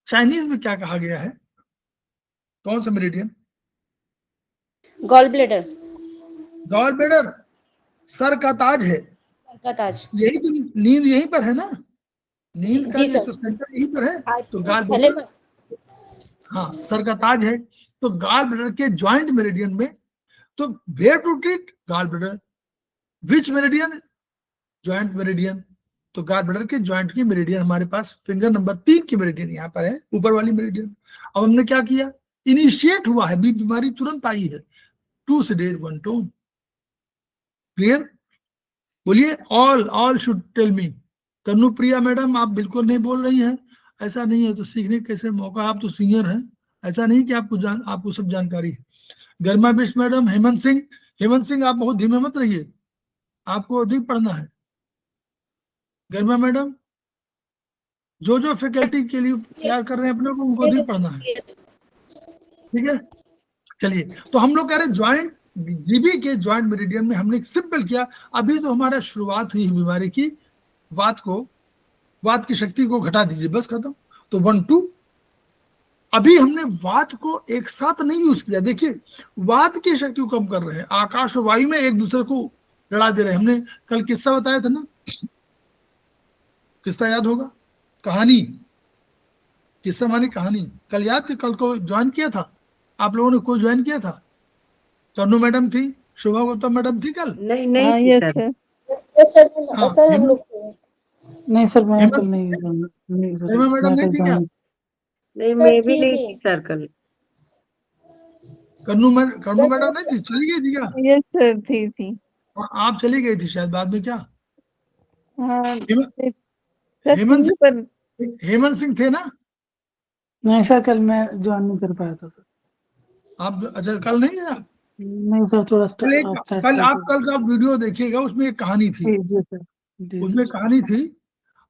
चाइनीज में क्या कहा गया है? कौन सा meridian? Gall bladder. Gall bladder sir का ताज है, सर का ताज। यही तो, नींद यहीं पर है ना, नींद का जी ये सर। तो सेंटर यहीं पर है। तो गॉल पहले ब्लैडर, हाँ सर का ताज है। तो गॉल ब्लैडर के जॉइंट मेरिडियन में, तो where to treat gall bladder, which meridian? Joint meridian. तो गॉल ब्लैडर के जॉइंट की मेरिडियन हमारे पास फिंगर नंबर 3 की मेरिडियन यहाँ पर है, ऊपर वाली मेरिडियन। अब हमने क्या किया, इनिशिएट हुआ है, बीमारी तुरंत आई है, 2 से 1 टोन। क्लियर? बोलिए, all should tell me. Tanu Priya madam आप बिल्कुल नहीं बोल रही हैं, ऐसा नहीं है तो सीखने कैसे मौका, आप तो सीनियर हैं, ऐसा नहीं कि आपको सब जानकारी है। गर्मा बिश मैडम, हेमंत सिंह आप बहुत धीमे मत रहिए, आपको अधिक पढ़ना है। गर्मा मैडम, जो फैकल्टी के लिए तैयार कर रहे हैं अपने को, उनको अधिक पढ़ना है, ठीक है। चलिए, तो हम लोग कह रहे हैं ज्वाइंट, जीबी के ज्वाइंट मेरिडियन में हमने सिंपल किया। अभी तो हमारा शुरुआत हुई बीमारी की, वात की शक्ति को घटा दीजिए, बस खत्म। तो 1 2। अभी हमने वात को एक साथ नहीं यूज किया, देखिए वात की शक्ति को कम कर रहे हैं, आकाश और वायु में एक दूसरे को लड़ा दे रहे हैं। हमने कल किस्सा बताया था ना, किस्सा याद होगा, कहानी, किस्सा मानी कहानी, कल याद थी, कल को ज्वाइन किया था आप लोगों ने, कोई ज्वाइन किया था? तनु मैडम थी, शोभा गुप्ता मैडम थी कल? नहीं नहीं थी यस सर। सर। हाँ, सर हम लोग नहीं सर, मैं हेमंत कल नहीं सर, हेमा मैडम मैं नहीं कल थी क्या? नहीं सर मैं भी थी नहीं थी। थी सर कल। कन्नू मैडम नहीं थी, चली गई थी क्या? यस सर, थी। आप चली गई थी शायद बाद में, क्या? हाँ हेमंत सर, हेमंत थी पर हेमंत सिंह थे ना नहीं सर, कल मैं ज्वाइन नहीं कर पाया था सर। आप? अच्छा, कल नहीं है आप? नहीं सर, थोड़ा कल का आप वीडियो देखिएगा, उसमें एक कहानी थी। जी सर, जी उसमें सर। कहानी थी,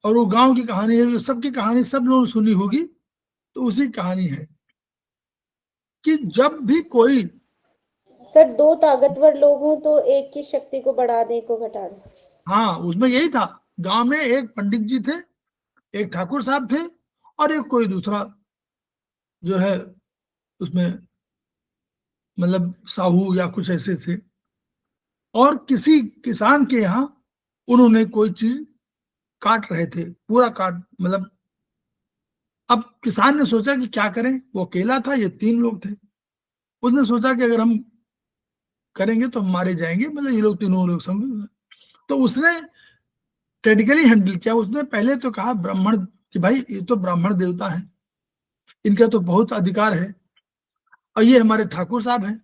और वो गांव की कहानी है, जो सबकी कहानी सब लोगों ने सुनी होगी। तो उसी कहानी है कि जब भी कोई, सर, दो ताकतवर लोग हों तो एक की शक्ति को बढ़ा दे, एक को घटा दे। हाँ उसमें यही था। गांव में एक पंडित जी थे, एक ठाकुर साहब थे, और एक कोई दूसरा जो है उसमें, मतलब साहू या कुछ ऐसे थे। और किसी किसान के यहाँ उन्होंने कोई चीज काट रहे थे, पूरा काट, मतलब अब किसान ने सोचा कि क्या करें, वो अकेला था, ये 3 लोग थे। उसने सोचा कि अगर हम करेंगे तो हम मारे जाएंगे, मतलब ये लोग तीनों लोग समझ। तो उसने टेक्निकली हैंडल किया। उसने पहले तो कहा ब्राह्मण कि भाई ये तो ब्राह्मण देवता है, इनका तो बहुत अधिकार है, और ये हमारे ठाकुर साहब हैं,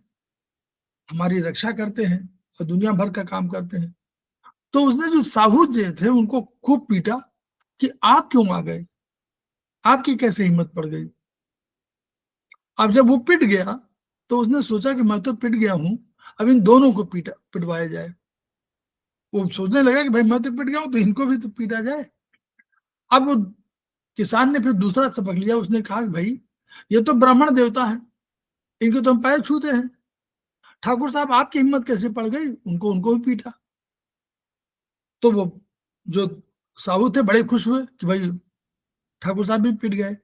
हमारी रक्षा करते हैं और दुनिया भर का काम करते हैं। तो उसने जो साहू जी थे उनको खूब पीटा कि आप क्यों आ गए, आपकी कैसे हिम्मत पड़ गई। अब जब वो पिट गया तो उसने सोचा कि मैं तो पिट गया हूं, अब इन दोनों को पिटवाया जाए। वो सोचने लगा कि भाई मैं तो पिट गया हूं, तो इनको भी तो पीटा जाए। अब वो किसान ने फिर दूसरा सबक लिया। उसने कहा कि भाई ये तो ब्राह्मण देवता है, इनको तो हम पैर छूते हैं, ठाकुर साहब आपकी हिम्मत कैसे पड़ गई, उनको भी पीटा। तो वो जो साहू थे बड़े खुश हुए कि भाई ठाकुर साहब भी पिट गए।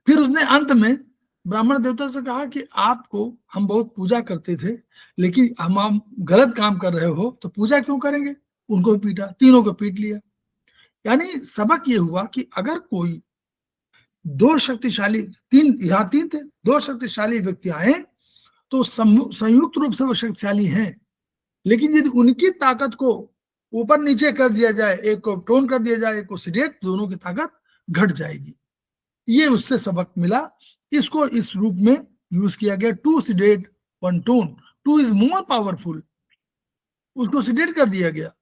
फिर उसने अंत में ब्राह्मण देवता से कहा कि आपको हम बहुत पूजा करते थे, लेकिन हम गलत काम कर रहे हो तो पूजा क्यों करेंगे। उनको भी पीटा, तीनों को पीट लिया। यानी सबक ये हुआ कि अगर कोई दो शक्तिशाली, यहाँ तीन थे, दो शक्तिशाली व्यक्ति आए तो संयुक्त रूप से वो शक्तिशाली हैं, लेकिन यदि उनकी ताकत को ऊपर नीचे कर दिया जाए, एक को टोन कर दिया जाए, एक को सिडेट, दोनों की ताकत घट जाएगी। ये उससे सबक मिला। इसको इस रूप में यूज किया गया, 2 सिडेट 1 टोन, 2 इज मोर पावरफुल, उसको सिडेट कर दिया गया।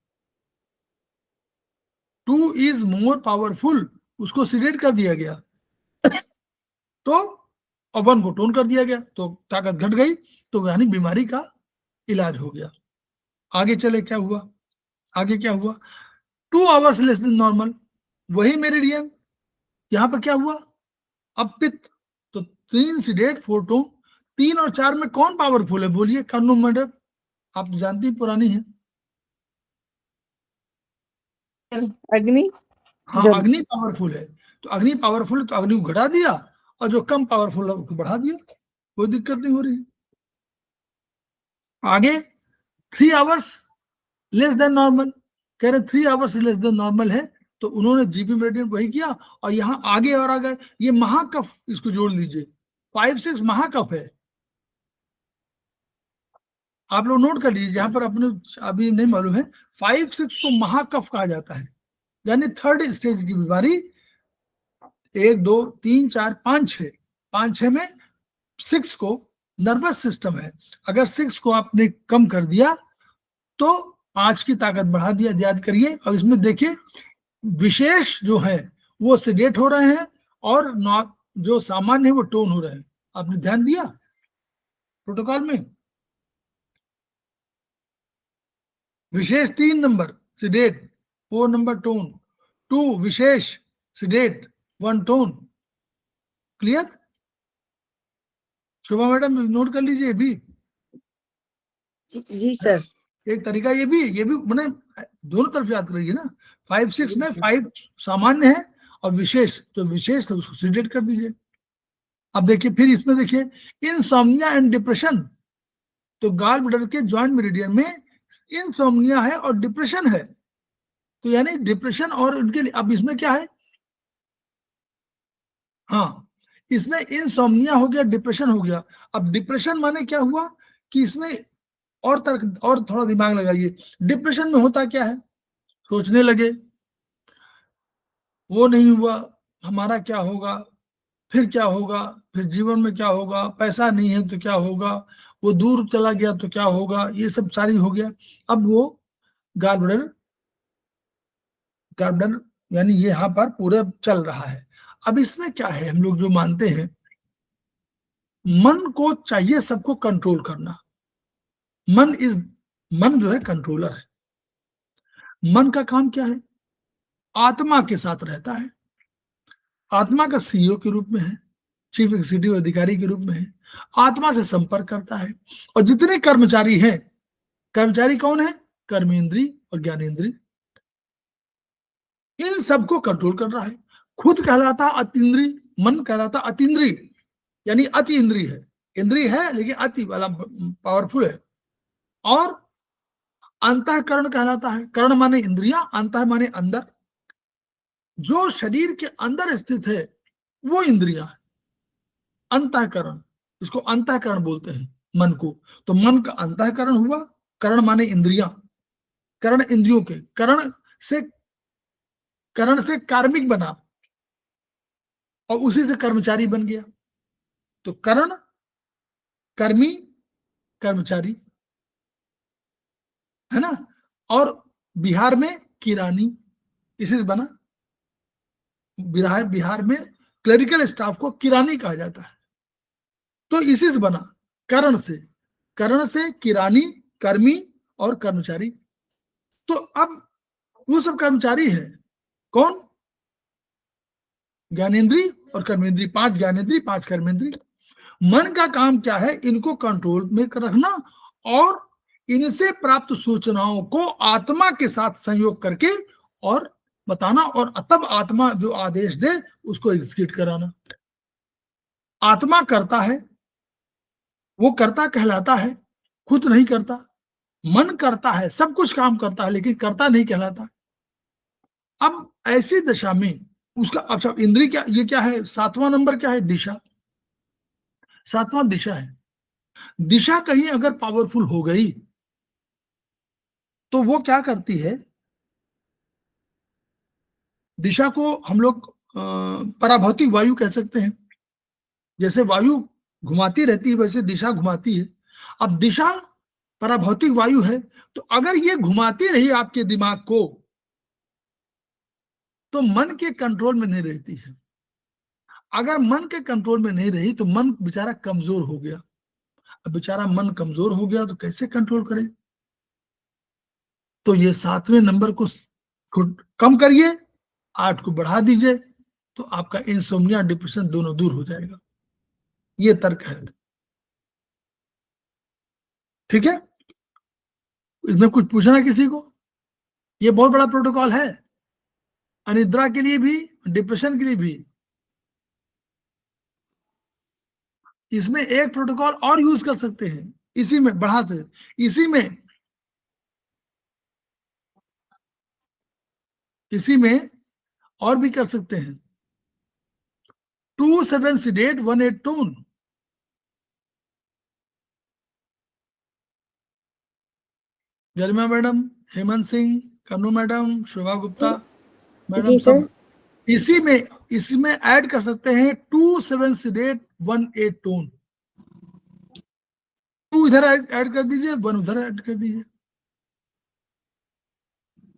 2 इज मोर पावरफुल, उसको सिडेट कर दिया गया। तो और 1 को टोन कर दिया गया, तो ताकत घट गई, तो यानी बीमारी का इलाज हो गया। आगे चले क्या हुआ, आगे क्या हुआ, 2 आवर्स लेस देन नॉर्मल, वही मेरिडियन। यहां पर क्या हुआ, अब पित्त, तो 3 सिडेट 4 टोन। 3 और 4 में कौन पावरफुल है, बोलिए कन्नू मैडम, आप तो जानती पुरानी है। अग्नि। हाँ अग्नि पावरफुल है, तो अग्नि पावरफुल है तो अग्नि को घटा दिया, और जो कम पावरफुल है उसको बढ़ा दिया, कोई दिक्कत नहीं हो रही। आगे 3 आवर्स लेस देन नॉर्मल, कह रहे 3 आवर्स लेस देन नॉर्मल है, तो उन्होंने जीपी मेरिडियन वही किया। और यहाँ आगे और आगे ये महाकफ, इसको जोड़ लीजिए, 5-6 महाकफ है। आप लोग नोट कर लीजिए, जहां पर अपने अभी नहीं मालूम है, 5-6 को महाकफ कहा जाता है, यानी 3rd स्टेज की बीमारी। 1 2 3 4 5 6, 5 6 में 6 को नर्वस सिस्टम है। अगर 6 को आपने कम कर दिया तो 5 की ताकत बढ़ा दिया, याद करिए। और इसमें देखिए विशेष जो है वो सिडेट हो रहे हैं, और जो सामान्य है वो टोन हो रहे हैं। आपने ध्यान दिया प्रोटोकॉल में, विशेष 3 नंबर सिडेट, 4 नंबर टोन, 2 विशेष सिडेट, 1 टोन। क्लियर? शोभा मैडम नोट कर लीजिए भी। जी सर। एक तरीका ये भी मैंने दोनों तरफ याद करिए ना। 5-6 में 5 सामान्य है और विशेष, तो विशेष तो उसको सिडेट कर दीजिए। अब देखिए फिर इसमें देखिए इनसोम्निया एंड डिप्रेशन, तो गाल ब्लैडर के जॉइंट मेरिडियन में इनसोम्निया है और डिप्रेशन है, तो यानी डिप्रेशन और उनके लिए, अब इसमें क्या है, हाँ इसमें इनसोम्निया हो गया, डिप्रेशन हो गया। अब डिप्रेशन माने क्या हुआ कि इसमें और तर्क और थोड़ा दिमाग लगाइए। डिप्रेशन में होता क्या है, सोचने लगे वो नहीं हुआ, हमारा क्या होगा, फिर क्या होगा, फिर जीवन में क्या होगा, पैसा नहीं है तो क्या होगा, वो दूर चला गया तो क्या होगा, ये सब सारी हो गया। अब वो गॉलब्लैडर गॉलब्लैडर यानी ये यहाँ पर पूरा चल रहा है। अब इसमें क्या है, हम लोग जो मानते हैं, मन को चाहिए सबको कंट्रोल करना। मन जो है कंट्रोलर है। मन का काम क्या है, आत्मा के साथ रहता है, आत्मा का सीईओ के रूप में है, चीफ एग्जीक्यूटिव अधिकारी के रूप में है, आत्मा से संपर्क करता है। और जितने कर्मचारी हैं, कर्मचारी कौन है, कर्मेंद्री और ज्ञानेंद्री, इन सबको कंट्रोल कर रहा है। खुद कहलाता अतीन्द्रिय, मन कहलाता अतीन्द्रिय, यानी अति इंद्रिय है, इंद्रिय है लेकिन अति वाला पावरफुल है। और अंतःकरण कहलाता है, करण माने इंद्रिया, अंतः माने अंदर, जो शरीर के अंदर स्थित है वो इंद्रिया है। अंतःकरण, इसको अंतःकरण बोलते हैं मन को। तो मन का अंतःकरण हुआ, करण माने इंद्रिया, करण इंद्रियों के, करण से कार्मिक बना और उसी से कर्मचारी बन गया। तो करण, कर्मी, कर्मचारी, है ना। और बिहार में किरानी, इसी से बना। बिहार में क्लरिकल स्टाफ को किरानी कहा जाता है, तो इसी से बना, करण से किरानी, कर्मी और कर्मचारी। तो अब वो सब कर्मचारी है, कौन, ज्ञानेंद्री और कर्मेंद्री, 5 ज्ञानेंद्री 5 कर्मेंद्री। मन का काम क्या है, इनको कंट्रोल में रखना और इनसे प्राप्त सूचनाओं को आत्मा के साथ संयोग करके और बताना, और तब आत्मा जो आदेश दे उसको एग्जीक्यूट कराना। आत्मा करता है, वो कर्ता कहलाता है, खुद नहीं करता। मन करता है, सब कुछ काम करता है लेकिन कर्ता नहीं कहलाता। अब ऐसी दशा में उसका, अच्छा इंद्रिय क्या, ये क्या है, 7वां नंबर क्या है, दिशा। 7वां दिशा है। दिशा कहीं अगर पावरफुल हो गई तो वो क्या करती है, दिशा को हम लोग पराभौतिक वायु कह सकते हैं। जैसे वायु घुमाती रहती है वैसे दिशा घुमाती है। अब दिशा पराभौतिक वायु है, तो अगर ये घुमाती रही आपके दिमाग को तो मन के कंट्रोल में नहीं रहती है। अगर मन के कंट्रोल में नहीं रही तो मन बेचारा कमजोर हो गया। अब बेचारा मन कमजोर हो गया तो कैसे कंट्रोल करे। तो ये 7वें नंबर को कम करिए, 8 को बढ़ा दीजिए, तो आपका इंसोम्निया, डिप्रेशन दोनों दूर हो जाएगा। ये तर्क है, ठीक है। इसमें कुछ पूछना है किसी को? ये बहुत बड़ा प्रोटोकॉल है, अनिद्रा के लिए भी, डिप्रेशन के लिए भी। इसमें एक प्रोटोकॉल और यूज कर सकते हैं, इसी में बढ़ाते, इसी में और भी कर सकते हैं। 2-7 sedate 1-8 tone। गरिमा मैडम, हेमंत सिंह, कन्नू मैडम, शोभा गुप्ता मैडम, जी सर। सब इसी में ऐड कर सकते हैं 2-7 sedate 1-8 tone। 2 इधर ऐड कर दीजिए, 1 उधर ऐड कर दीजिए।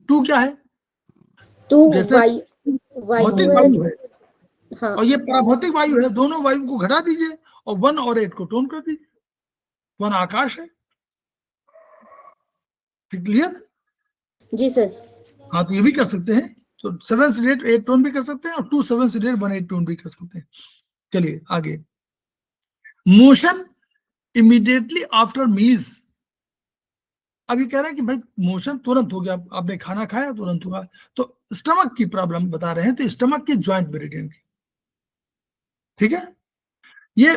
2 क्या है? 2 जैसे भौतिक वायु है, हाँ, और ये पराभौतिक वायु है, दोनों वायु को घटा दीजिए और 1 और 8 को टोन कर दीजिए। 1 आकाश है, क्लियर? जी सर। हाँ, तो ये भी कर सकते हैं। तो 7 sedate 8 टोन भी कर सकते हैं और 2-7 sedate 1-8 टोन भी कर सकते हैं। चलिए आगे। Motion immediately after meals. अभी कह रहे हैं कि भाई मोशन तुरंत हो गया, आपने खाना खाया तुरंत हुआ, तो स्टमक की प्रॉब्लम बता रहे हैं, तो स्टमक के ज्वाइंट मेरिडियन की, ठीक है। ये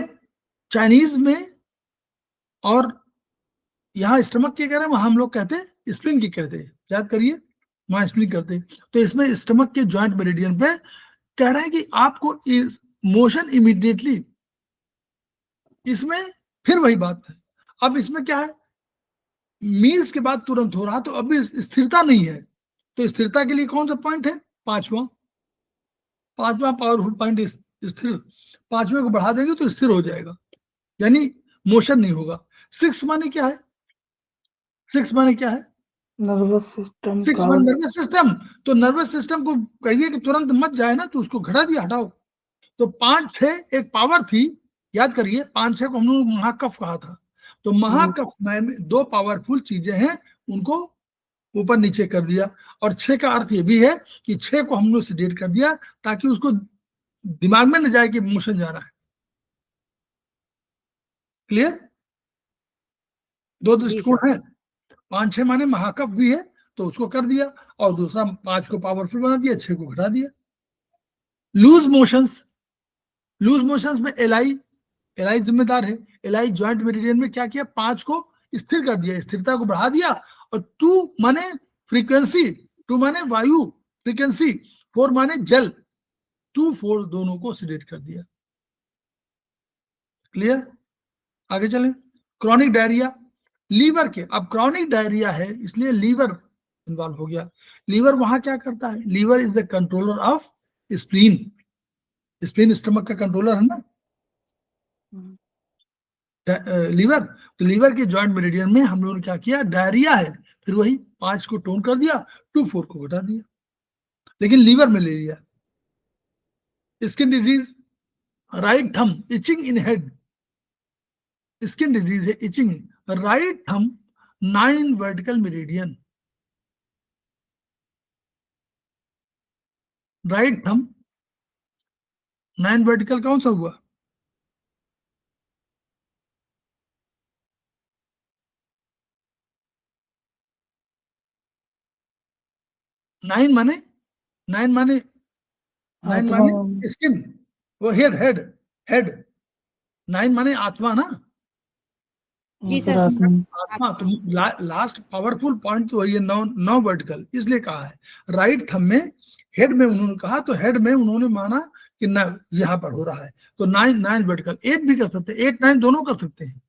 चाइनीज में, और यहाँ स्टमक की कह रहे हैं, वहां हम लोग कहते हैं स्प्लिन की कहते हैं, याद करिए, वहां स्प्लिन करते हैं। तो इसमें स्टमक के ज्वाइंट मेरिडियन पे कह रहे हैं कि आपको मोशन इमीडिएटली, इसमें फिर वही बात है। अब इसमें क्या है, मील्स के बाद तुरंत हो रहा, तो अभी स्थिरता नहीं है। तो स्थिरता के लिए कौन सा पॉइंट है, 5वां पावरफुल पॉइंट स्थिर, पांचवें को बढ़ा देंगे तो स्थिर हो जाएगा, यानी मोशन नहीं होगा। 6 माने क्या है? 6 माने क्या है? नर्वस सिस्टम 6 का माने नर्वस सिस्टम। तो नर्वस सिस्टम को कहिए कि तुरंत मत जाए ना, तो उसको घटा दिया, हटाओ। तो 5 6 एक पावर थी, याद करिए 5 6 को हम लोग महाकफ कहा था। तो महाकफ में 2 पावरफुल चीजें हैं, उनको ऊपर नीचे कर दिया। और 6 का अर्थ ये भी है कि 6 को हम लोग सेडेट कर दिया ताकि उसको दिमाग में न जाए कि मोशन जा रहा है। क्लियर? 2 जी दृष्टिकोण सर। है। 5 6 माने महाकफ भी है तो उसको कर दिया, और दूसरा 5 को पावरफुल बना दिया, 6 को घटा दिया। लूज मोशंस, लूज मोशंस में एलआई जिम्मेदार है। एलआई जॉइंट मेरिडियन में क्या किया? 5 को स्थिर कर दिया, स्थिरता को बढ़ा दिया। और 2 माने फ्रीक्वेंसी, 2 माने वायु फ्रीक्वेंसी, 4 माने जल, 2 4 दोनों को सेडेट कर दिया। क्लियर? आगे चलें। क्रॉनिक डायरिया, लीवर के, अब क्रॉनिक डायरिया है इसलिए लीवर इन्वॉल्व हो गया। लीवर वहां क्या करता है? Liver is the controller of spleen. Spleen stomach का कंट्रोलर है ना लीवर। तो लीवर के जॉइंट मेरिडियन में हम लोगों ने क्या किया? डायरिया है, फिर वही 5 को टोन कर दिया, 2 4 को घटा दिया। लेकिन लीवर में ले लिया। Skin disease, right thumb itching in head, skin disease है itching, right thumb 9 vertical meridian, right thumb 9 vertical कौन सा हुआ? नाइन माने 9 माने 9 आत्मा माने स्किन, वो हेड 9 माने आत्मा ना, जी सर। आत्मा। तो लास्ट पावरफुल पॉइंट तो वही है 9 वर्टिकल, इसलिए कहा है। राइट थंब में हेड में उन्होंने कहा, तो हेड में उन्होंने माना कि ना यहाँ पर हो रहा है, तो 9 वर्टिकल। 8 भी कर सकते हैं, 8 9 दोनों कर सकते हैं।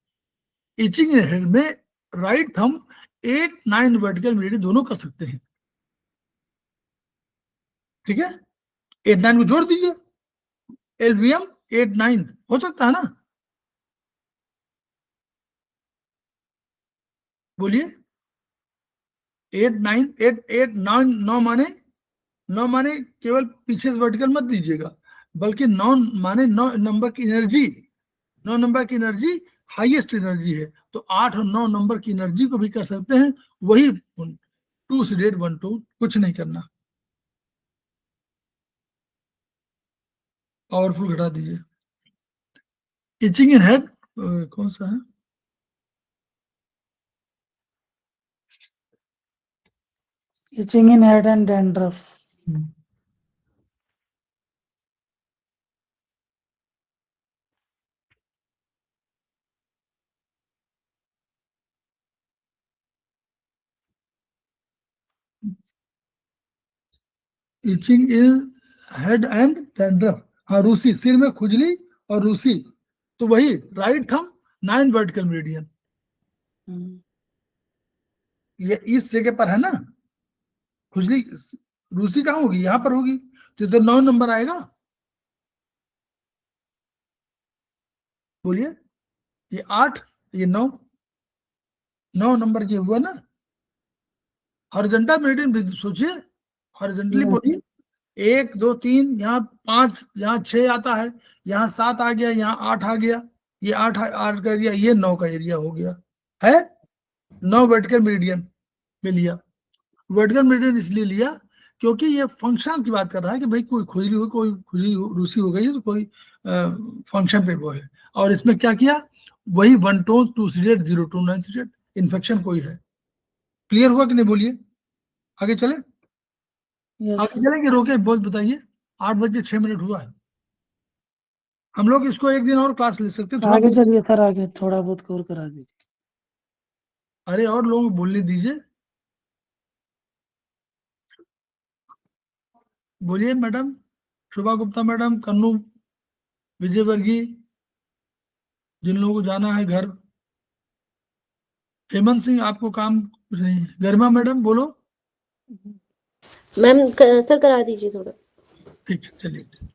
इचिंग इन हेड में राइट थंब 8 9 वर्टिकल मेरिडियन दोनों कर सकते हैं। ठीक है, 8 9 को जोड़ दीजिए, एलवीएम 8 9 हो सकता है ना? बोलिए। 8 9 8 8 9 9 माने केवल पीछे से वर्टिकल मत दीजिएगा, बल्कि 9 माने 9 नंबर की एनर्जी, 9 नंबर की एनर्जी हाईएस्ट एनर्जी है। तो 8 और 9 नंबर की एनर्जी को भी कर सकते हैं। वही 2 से 1 2 कुछ नहीं करना, पावरफुल घटा दीजिए। इचिंग इन हेड कौन सा है? itching in head and dandruff. Itching in head and dandruff, हाँ रूसी, सिर में खुजली और रूसी, तो वही राइट थंब 9 वर्टिकल मेरिडियन, ये इस जगह पर है ना। खुजली रूसी कहाँ होगी? यहाँ पर होगी, तो इधर 9 नंबर आएगा। बोलिए, ये 8 ये 9 नंबर ये हुआ ना। हॉरिजॉन्टल मेरिडियन सोचिए, हॉरिजॉन्टली बोलिए, 1 2 3, यहाँ 5, यहाँ 6 आता है, यहाँ 7 आ गया, यहाँ 8 आ गया, ये 8 का एरिया, ये 9 का एरिया हो गया है। 9 वर्टिकल मेरिडियन में लिया। वर्टिकल मेरिडियन इसलिए लिया क्योंकि ये फंक्शन की बात कर रहा है कि भाई कोई खुजली हो, कोई खुजली रूसी हो गई है, तो कोई फंक्शन पे वो है। और इसमें क्या किया? वही 1 tone 2 seeded 0 to 9 seeded, infection कोई है। क्लियर हुआ कि नहीं? बोलिए, आगे चले। आगे चलेंगे, रोके बहुत बताइए। 8 बजे 6 मिनट हुआ है। हम लोग इसको एक दिन और क्लास ले सकते हैं। आगे चलिए सर, आगे थोड़ा बहुत कवर करा दीजिए। अरे और लोगों को बोलने दीजिए। बोलिए मैडम, शोभा गुप्ता मैडम, कन्नू विजयवर्गीय, जिन लोगों को जाना है घर। हेमंत सिंह, आपको काम कुछ नहीं है। गरिमा मैडम बोलो। मैम सर करा दीजिए थोड़ा। ठीक है, चलिए।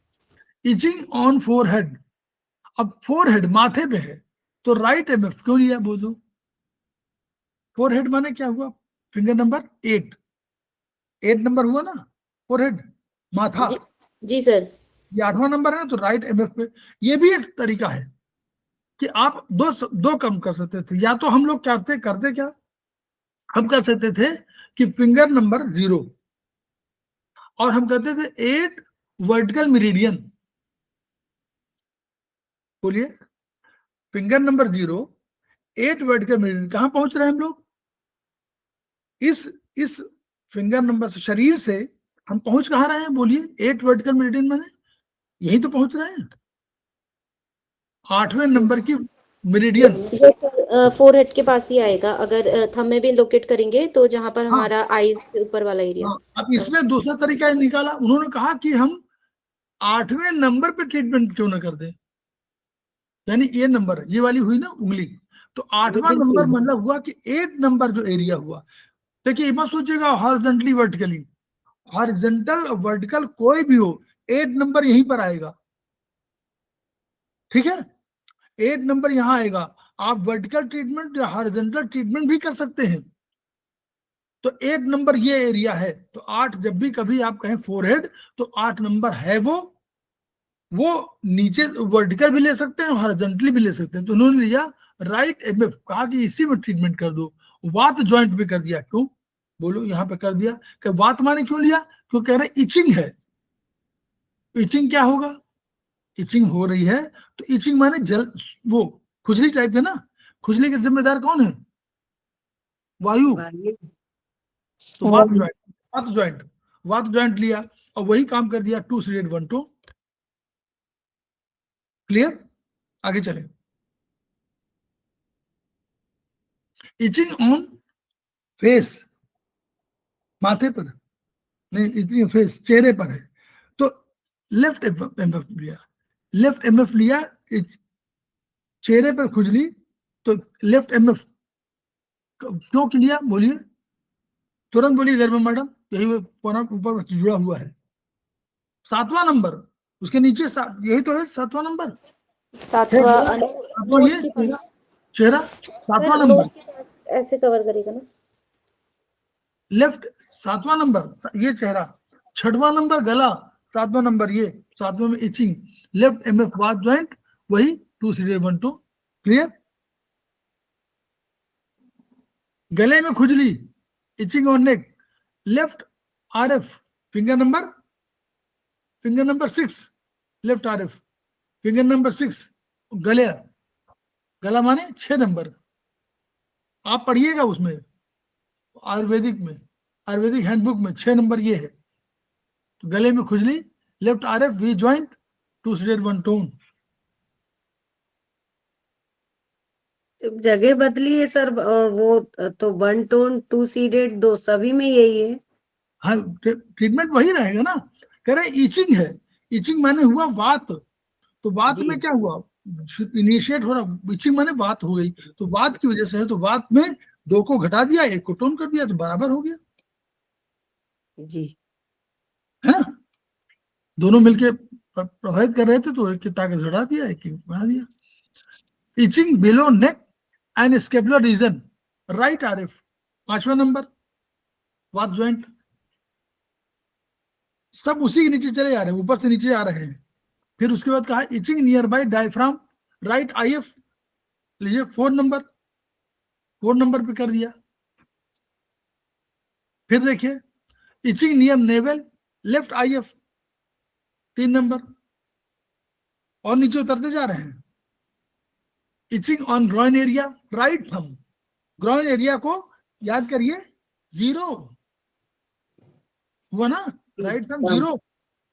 इचिंग ऑन फोरहेड, अब फोरहेड माथे पे है तो राइट एमएफ क्यों लिया बोलो? फोरहेड माने क्या हुआ? फिंगर नंबर 8 नंबर हुआ ना फोरहेड, माथा, जी सर। ये 8वां नंबर है ना, तो राइट एमएफ पे। ये भी एक तरीका है कि आप दो कम कर सकते थे। या तो हम लोग करते क्या, हम कर सकते थे कि फिंगर नंबर 0 और हम करते थे 8 वर्टिकल मेरिडियन। बोलिए, फिंगर नंबर 0 8 वर्टिकल मेरिडियन। कहां पहुंच रहे हैं हम लोग? इस फिंगर नंबर से, शरीर से हम पहुंच कहां रहे हैं? बोलिए, 8 वर्टिकल मेरिडियन माने यही तो पहुंच रहे हैं, 8वें नंबर की मेरिडियन। ये सर फोरहेड के पास ही आएगा, अगर थंब में भी लोकेट करेंगे तो जहां पर हाँ, हमारा आईज से ऊपर वाला एरिया। हाँ, अब इसमें दूसरा तरीका निकाला उन्होंने, कहा कि हम 8वें नंबर पे ट्रीटमेंट क्यों ना कर दें, यानी ये नंबर, ये वाली हुई ना उंगली, तो 8वां नंबर मतलब हुआ कि 8 नंबर जो एरिया हुआ। देखिए मत सोचिएगा हॉरिजॉन्टली वर्टिकली, हॉरिजॉन्टल वर्टिकल कोई भी हो 8 नंबर यहीं पर आएगा, ठीक है? 8 नंबर यहां आएगा। आप वर्टिकल ट्रीटमेंट या हॉरिजॉन्टल ट्रीटमेंट भी कर सकते हैं। तो 8 नंबर ये एरिया है, तो 8 जब भी कभी आप कहें फोरहेड तो 8 नंबर है वो नीचे वर्टिकल भी ले सकते हैं, हॉरिजॉन्टली भी ले सकते हैं। तो उन्होंने लिया राइट एमएफ, कहा कि इसी में ट्रीटमेंट कर दो। वात जॉइंट पे कर दिया, क्यों बोलो? यहां पे कर दिया कि वात माने क्यों लिया? क्यों कह रहे इचिंग है। इचिंग क्या होगा? इचिंग हो रही है तो इचिंग माने जल, वो खुजली टाइप है ना, खुजली के जिम्मेदार कौन है? वायु। तो वात जॉइंट लिया और वही काम कर दिया 2 3 8 1 2। क्लियर? आगे चले। इचिंग ऑन फेस, माथे पर नहीं, इचिंग फेस चेहरे पर है, तो लेफ्ट एमएफ लिया, लेफ्ट एमएफ लिया, चेहरे पर खुजली, तो लेफ्ट एमएफ क्यों लिया? बोलिए, तुरंत बोलिए घर में मैडम, यही वो ऊपर जुड़ा हुआ है। 7वां नंबर, उसके नीचे यही तो है 7वां नंबर, 7वां ये चेहरा 7वां नंबर, ऐसे कवर करेगा ना लेफ्ट 7वां नंबर ये चेहरा, 6वां नंबर गला, 7वां नंबर ये, 7वें में इचिंग, लेफ्ट एमएफ वात जॉइंट, वही 2 3 8 1 2। क्लियर? गले में खुजली, itching on neck, left RF, finger number 6, left RF, finger number 6, गला माने 6 नंबर। आप पढ़िएगा उसमें आयुर्वेदिक हैंडबुक में 6 नंबर ये है। तो गले में खुजली, left RF, V joint, 2 3 8 1 tone. जगह बदली है सर, और वो तो 1 टोन 2 सीडेड 2 सभी में यही है। हाँ, ट्रीटमेंट वही रहेगा ना। कह रहे इचिंग है, इचिंग माने हुआ वात, तो वात में क्या हुआ? इनिशिएट हो रहा, इचिंग माने वात हो गई, तो वात की वजह से है, तो वात में 2 को घटा दिया, 1 को टोन कर दिया, तो बराबर हो गया जी, है ना। दोनों मिलके प्रभावित कर रहे थे, तो एक की ताकत घटा दिया, एक की बढ़ा दिया। Itching below neck and scapular region, right RF, 5वां नंबर वात जॉइंट, सब उसी के नीचे चले जा रहे हैं, ऊपर से नीचे आ रहे हैं। फिर उसके बाद कहा itching near by diaphragm, right IF, लीजिए 4 नंबर पे कर दिया। फिर देखिए itching near navel, left IF, 3 number, और नीचे उतरते जा रहे हैं। Itching on groin area, right thumb, groin area को याद करिए 0 हुआ ना, राइट थंब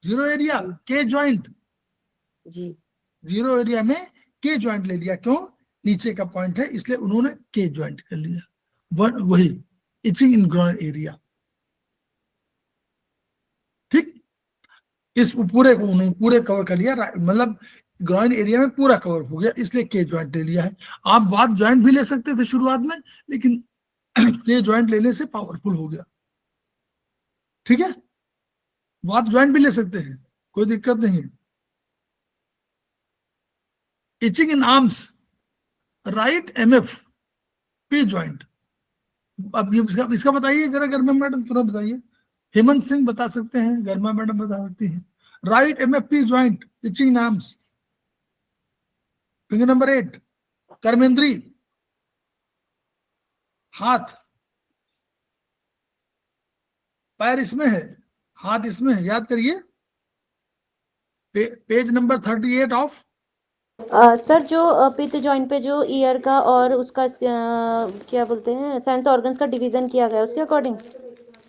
0 एरिया, के जॉइंट, जी 0 एरिया में के जॉइंट ले लिया, क्यों? नीचे का पॉइंट है इसलिए उन्होंने के जॉइंट कर लिया। वही इचिंग इन ग्रॉइन एरिया, ठीक। इस पूरे को उन्होंने पूरे कवर कर लिया, मतलब ग्रॉइन एरिया में पूरा कवर हो गया, इसलिए के जॉइंट ले लिया है। आप वात जॉइंट भी ले सकते थे शुरुआत में, लेकिन के जॉइंट लेने से पावरफुल हो गया, ठीक है। वात जॉइंट भी ले सकते हैं, कोई दिक्कत नहीं है। Itching in arms, right MF P joint. अब ये इसका बताइए जरा गर्मा मैडम, थोड़ा बताइए। हेमंत सिंह बता सकते हैं, गर्मा मैडम बता सकती हैं। Right MF P joint, itching in arms, finger number 8, कर्मेंद्री, हाथ, पैर इसमें है, हाथ इसमें है, याद करिए। Page number 38 of. सर जो पित्त जॉइंट पे जो ईयर का और उसका क्या बोलते हैं सेंस ऑर्गन्स का डिवीजन किया गया उसके अकॉर्डिंग।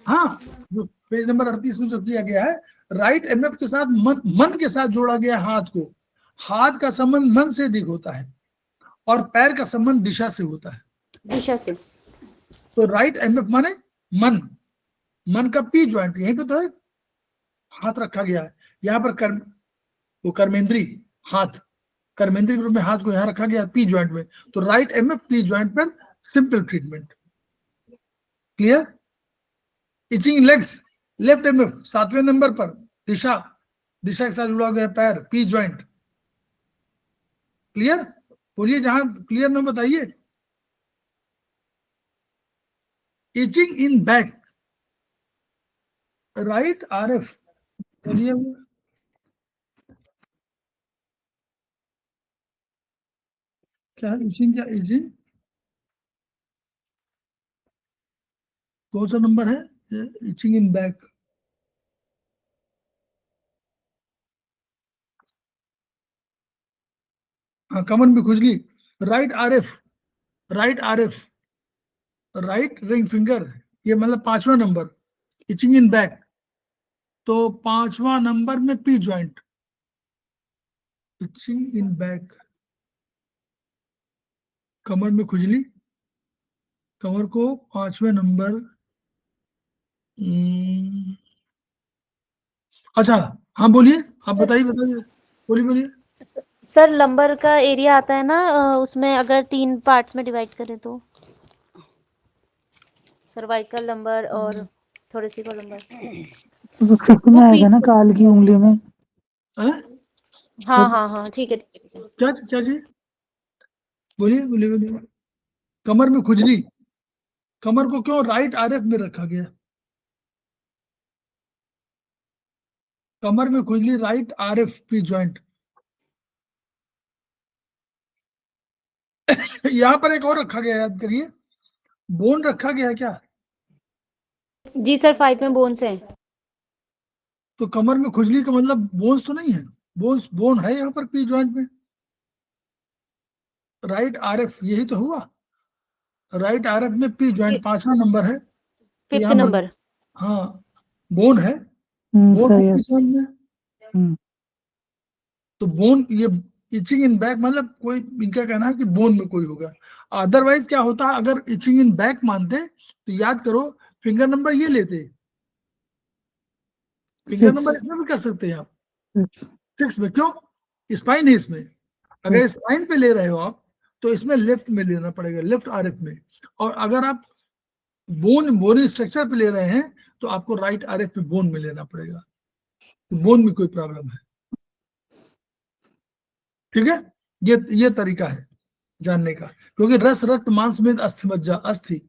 हाँ, जो पेज नंबर 38 में जो किया गया है, राइट MF के साथ मन के साथ जोड़ा गया हाथ को। हाथ का संबंध मन से अधिक होता है और पैर का संबंध दिशा से होता है। दिशा से। तो राइट MF माने मन, मन का P ज्वाइंट यहीं पे तो है, हाथ रखा गया है यहाँ पर। वो कर्मेंद्री, हाथ, कर्मेंद्री के रूप में हाथ को यहाँ रखा गया P ज्वाइंट में। तो राइट MF P ज्वाइंट पर simple treatment. Clear? Itching legs, left MF 7वें नंबर पर, दिशा, दिशा के साथ जुड़ा गया पैर, P ज्वाइंट। क्लियर? बोलिए, जहां क्लियर ना बताइए। Itching in back, right RF, चलिए क्या इचिंग, क्या इचिंग कौन सा नंबर है? इचिंग इन बैक, हाँ, कमर में खुजली, right RF, right ring finger, ये मतलब 5वां नंबर, इचिंग इन बैक। तो 5वां नंबर में P joint, itching in back, कमर में खुजली, कमर को 5वें नंबर। अच्छा, हाँ बोलिए, आप बताइए, बोलिए। सर लंबर का एरिया आता है ना उसमें, अगर 3 पार्ट्स में डिवाइड करें तो सर्वाइकल लंबर और थोरेसिकल लंबर। वो 6 में आएगा ना, काल की उंगली में। हाँ ठीक है। क्या जी? बोलिए। कमर में खुजली, कमर को क्यों राइट RF में रखा गया? कमर में खुजली, राइट RF P ज्वाइंट। यहाँ पर एक और रखा गया, याद करिए, बोन रखा गया है क्या? जी सर 5 में बोन्स है। तो कमर में खुजली का मतलब बोन्स तो नहीं है, बोन है यहाँ पर P ज्वाइंट में। राइट RF यही तो हुआ, राइट RF में P ज्वाइंट 5वां नंबर है, तो 5th यहाँ पर नंबर। हाँ बोन है, बोन है P ज्वाइंट में। तो बोन, ये इचिंग इन बैक मतलब कोई, इनका कहना है कि बोन में कोई होगा। अदरवाइज क्या होता है, अगर इचिंग इन बैक मानते तो याद करो, फिंगर नंबर ये लेते, फिंगर नंबर इसमें भी कर सकते हैं आप, 6 में। क्यों? स्पाइन है इसमें, अगर स्पाइन पे ले रहे हो आप तो इसमें लेफ्ट में लेना पड़ेगा, लेफ्ट RF में। और अगर आप बोन स्ट्रक्चर पे ले रहे हैं तो आपको राइट RF पे बोन में लेना पड़ेगा, तो बोन में कोई प्रॉब्लम है। ठीक है, ये तरीका है जानने का, क्योंकि रस रक्त मांस में अस्थि मज्जा, अस्थि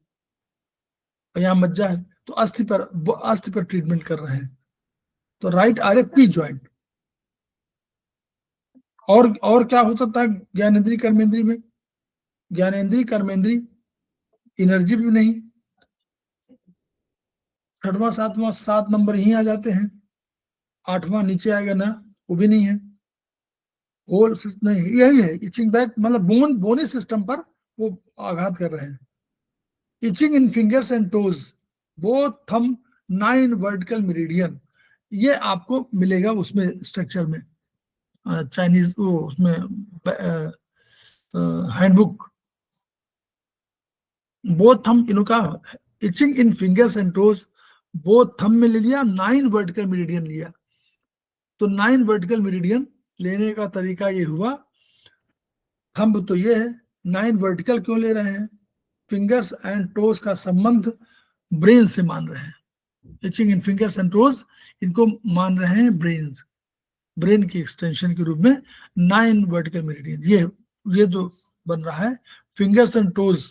यहाँ मज्जा है, तो अस्थि पर ट्रीटमेंट कर रहे हैं। तो राइट RF P ज्वाइंट। और क्या हो सकता है ज्ञानेंद्री कर्मेंद्री में? ज्ञानेंद्री कर्मेंद्री एनर्जी भी नहीं, 6वां 7वां 7 नंबर ही आ जाते हैं, 8वां नीचे आएगा ना, वो भी नहीं है, होल नहीं, यही है इचिंग बैक, मतलब बोनी सिस्टम पर वो आघात कर रहे हैं। Itching in fingers and toes, both thumb 9 vertical meridian, ये आपको मिलेगा उसमें स्ट्रक्चर में, चाइनीज वो उसमें हैंडबुक। बोथ थंब इनका itching in fingers and toes, both thumb में ले लिया, 9 वर्टिकल मेरिडियन लिया। तो 9 वर्टिकल मेरिडियन लेने का तरीका ये हुआ, थंब तो ये है, 9 वर्टिकल क्यों ले रहे हैं? फिंगर्स एंड टोज का संबंध ब्रेन से मान रहे हैं, itching in fingers and toes इनको मान रहे हैं ब्रेन। ब्रेन की एक्सटेंशन के रूप में 9 वर्टिकल मेरिडियन। ये जो बन रहा है फिंगर्स एंड टोज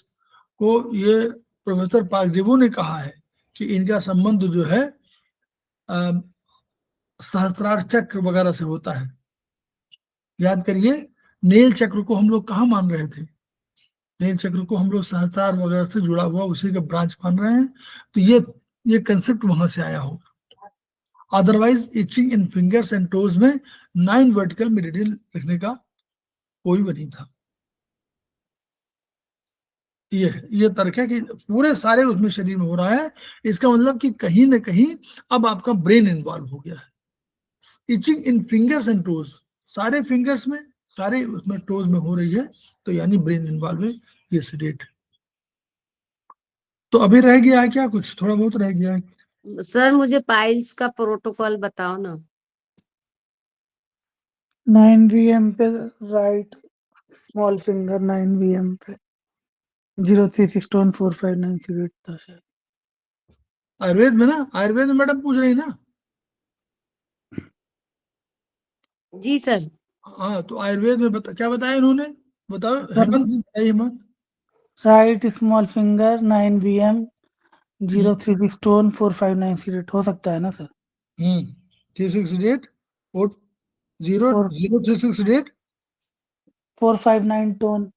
को, ये प्रोफेसर पाकजेबू ने कहा है कि इनका संबंध जो है सहस्त्रार चक्र वगैरह से होता है। याद करिए, नेल चक्र को हम लोग कहाँ मान रहे थे? नेल चक्र को हम लोग सहस्त्रार वगैरह से जुड़ा हुआ उसी का ब्रांच मान रहे हैं, तो ये कंसेप्ट वहां से आया होगा। Otherwise itching in fingers and toes में 9 वर्टिकल मेरिडियन लिखने का कोई वो नहीं था। ये तर्क है कि पूरे सारे उसमें शरीर में हो रहा है। इसका मतलब कि कहीं ना कहीं अब आपका ब्रेन इन्वॉल्व हो गया है। Itching in fingers and toes, सारे फिंगर्स में, सारे उसमें टोज में हो रही है, तो यानी ब्रेन इन्वॉल्व है, ये सेडेट। तो अभी रह गया है क्या? कुछ थोड़ा बहुत रह गया है। सर मुझे पाइल्स का प्रोटोकॉल बताओ ना। 9 VM पे राइट स्मॉल फिंगर 9 VM पे 036 टोन 4593 था शायद। आयुर्वेद में ना, आयुर्वेद में मैडम पूछ रही ना। जी सर। हाँ, तो आयुर्वेद में क्या बताया इन्होंने? बताओ हेमंत जी, बताइए Hemant. Right small finger 9 VM 036 tone 4593 हो सकता है ना सर? 368 और 03668 459 टोन।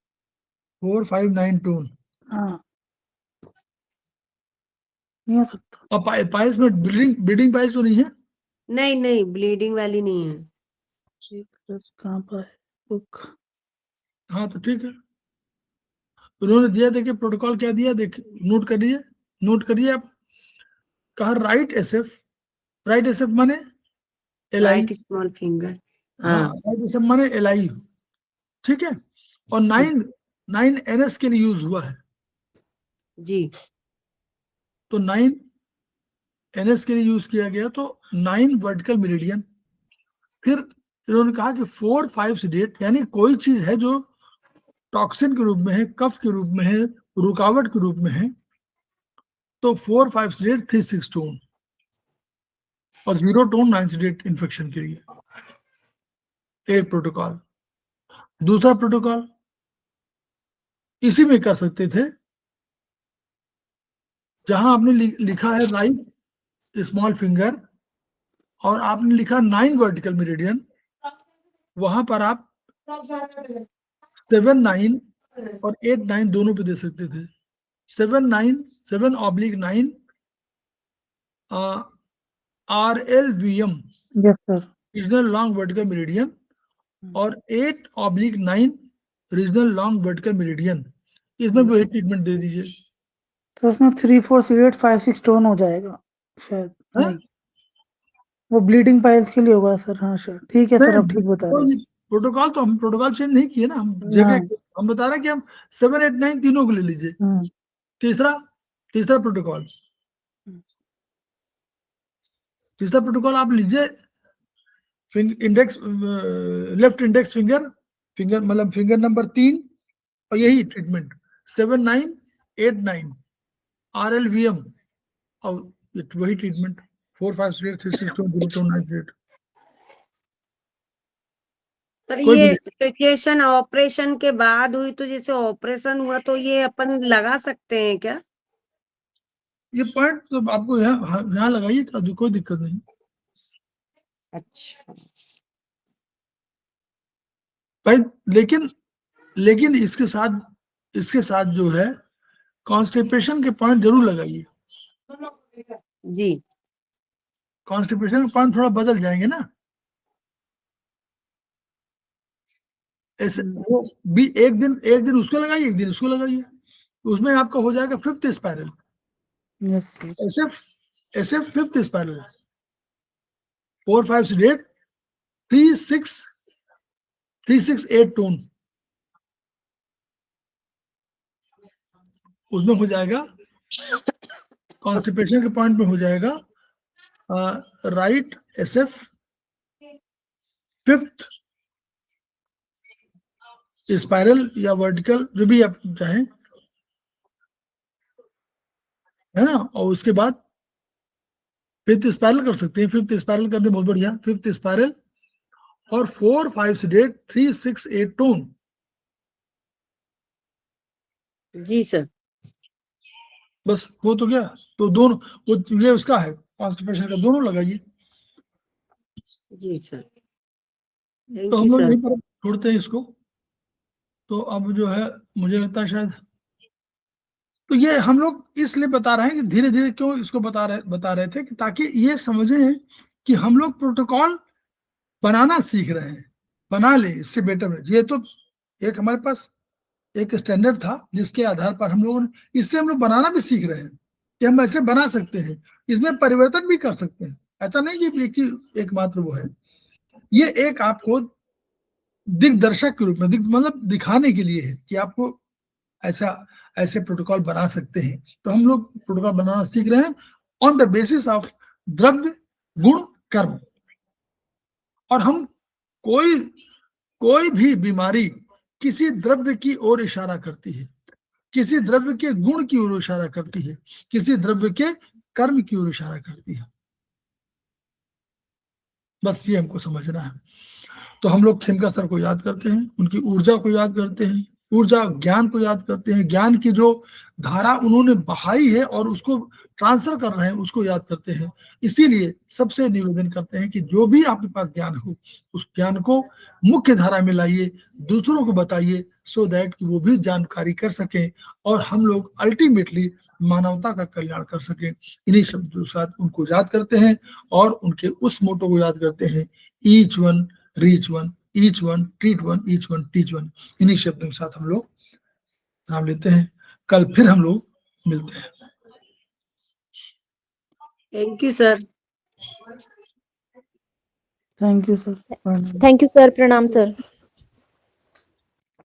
459 टोन। हाँ, नहीं हो सकता। अब पाइल्स में ब्लीडिंग पाइल्स तो नहीं है? नहीं नहीं, ब्लीडिंग वाली नहीं है। कहाँ पर है बुक? हाँ, तो ठीक है। उन्होंने दिया, देखिए प्रोटोकॉल क्या दिया, देखिए नोट करिए आप। कहा राइट एसएफ, राइट एसएफ माने एलआई। Right small finger. हाँ, हाँ राइट एसएफ माने एलआई, ठीक है। और 9 एनएस के लिए यूज हुआ है, जी। तो 9 एनएस के लिए यूज किया गया, तो 9 वर्टिकल मेरिडियन। फिर इन्होंने कहा कि 4 5 सेडेट, यानी कोई चीज है जो टॉक्सिन के रूप में है, कफ के रूप में है, रुकावट के रूप में है, तो 4 5 सेडेट 3 6 टोन, और 0 टोन 9 सेडेट इन्फेक्शन के लिए। एक प्रोटोकॉल। दूसरा प्रोटोकॉल इसी में कर सकते थे, जहां आपने लिखा है राइट स्मॉल फिंगर और आपने लिखा 9 वर्टिकल मेरिडियन, वहां पर आप 7 9 और 8 9 दोनों पे दे सकते थे। 7 9 7/9 RLVM yes sir. Regional long vertical meridian, और 8/9 रीजनल लॉन्ग वर्टिकल मेरिडियन, इसमें भी वही ट्रीटमेंट दे दीजिए। तो उसमें 3 4 8 5 6 टोन हो जाएगा शायद। हाँ? नहीं, वो ब्लीडिंग पाइल्स के लिए होगा सर। हाँ सर, ठीक है सर, आप ठीक बता रहे हैं। प्रोटोकॉल तो हम प्रोटोकॉल चेंज नहीं किए ना, हम जगह हम बता रहे हैं कि हम 7 8 9 तीनों को ले लीजिए। तीसरा प्रोटोकॉल, आप लीजिए इंडेक्स, लेफ्ट इंडेक्स फिंगर मतलब फिंगर नंबर 3, और यही ट्रीटमेंट 7 9 8 9 RLVM, और वही ट्रीटमेंट 4 5 6 3 6 2 2 9 8। सर ये सिचुएशन ऑपरेशन के बाद हुई, तो जैसे ऑपरेशन हुआ तो ये अपन लगा सकते हैं क्या? ये पॉइंट तो आपको यहाँ लगाइए, कोई दिक्कत नहीं। अच्छा। भाई लेकिन इसके साथ जो है कॉन्स्टिपेशन के पॉइंट जरूर लगाइए। जी। कॉन्स्टिपेशन के पॉइंट थोड़ा बदल जाएंगे ना, ऐसे वो भी एक दिन उसको लगाइए, एक दिन उसको लगाइए, उसमें आपका हो जाएगा 5th spiral. Yes sir. SF 5th spiral, 4 5 8 3 6 8 tone, उसमें हो जाएगा कॉन्स्टिपेशन के पॉइंट में हो जाएगा राइट SF 5th स्पाइरल या वर्टिकल, जो भी आप चाहें, है ना। और उसके बाद 5th स्पाइरल कर सकते हैं। 5th स्पाइरल करने बहुत बढ़िया, 5th स्पाइरल और 4 5 sedate 3 6 8 tone। जी सर। बस वो तो क्या, तो दोनों वो ये उसका है कॉन्स्टिपेशन का, दोनों लगाइए। जी सर, तो थैंक हम यू लोग सर। यहीं पर छोड़ते हैं इसको। तो अब जो है मुझे लगता है शायद, तो ये हम लोग इसलिए बता रहे हैं कि धीरे धीरे क्यों इसको बता रहे थे कि ताकि ये समझें कि हम लोग प्रोटोकॉल बनाना सीख रहे हैं, बना ले इससे बेटर। ये तो एक हमारे पास एक स्टैंडर्ड था जिसके आधार पर हम लोगों ने, इससे हम लोग बनाना भी सीख रहे हैं कि हम ऐसे बना सकते हैं, इसमें परिवर्तन भी कर सकते हैं। ऐसा नहीं कि एकमात्र वो है, ये एक आपको दिग्दर्शक के रूप में मतलब दिखाने के लिए है कि आपको ऐसे प्रोटोकॉल बना सकते हैं। तो हम लोग प्रोटोकॉल बनाना सीख रहे हैं ऑन द बेसिस ऑफ द्रव्य गुण कर्म। और हम कोई भी बीमारी किसी द्रव्य की ओर इशारा करती है, किसी द्रव्य के गुण की ओर इशारा करती है, किसी द्रव्य के कर्म की ओर इशारा करती है। बस ये हमको समझना है। तो हम लोग खेमका सर को याद करते हैं, उनकी ऊर्जा को याद करते हैं, ऊर्जा ज्ञान को याद करते हैं, ज्ञान की जो धारा उन्होंने बहाई है और उसको ट्रांसफर कर रहे हैं उसको याद करते हैं। इसीलिए सबसे निवेदन करते हैं कि जो भी आपके पास ज्ञान हो उस ज्ञान को मुख्य धारा में लाइए, दूसरों को बताइए, सो दैट कि वो भी जानकारी कर सकें और हम लोग अल्टीमेटली मानवता का कल्याण कर सकें। इन्हीं शब्दों के साथ उनको याद करते हैं और उनके उस मोटो को याद करते हैं, each one reach one, each one treat one, each one teach one. इन्हीं शब्दों के साथ हम लोग नाम लेते हैं। कल फिर हम लोग मिलते हैं। Thank you sir. Thank you sir. Thank you sir, प्रणाम सर।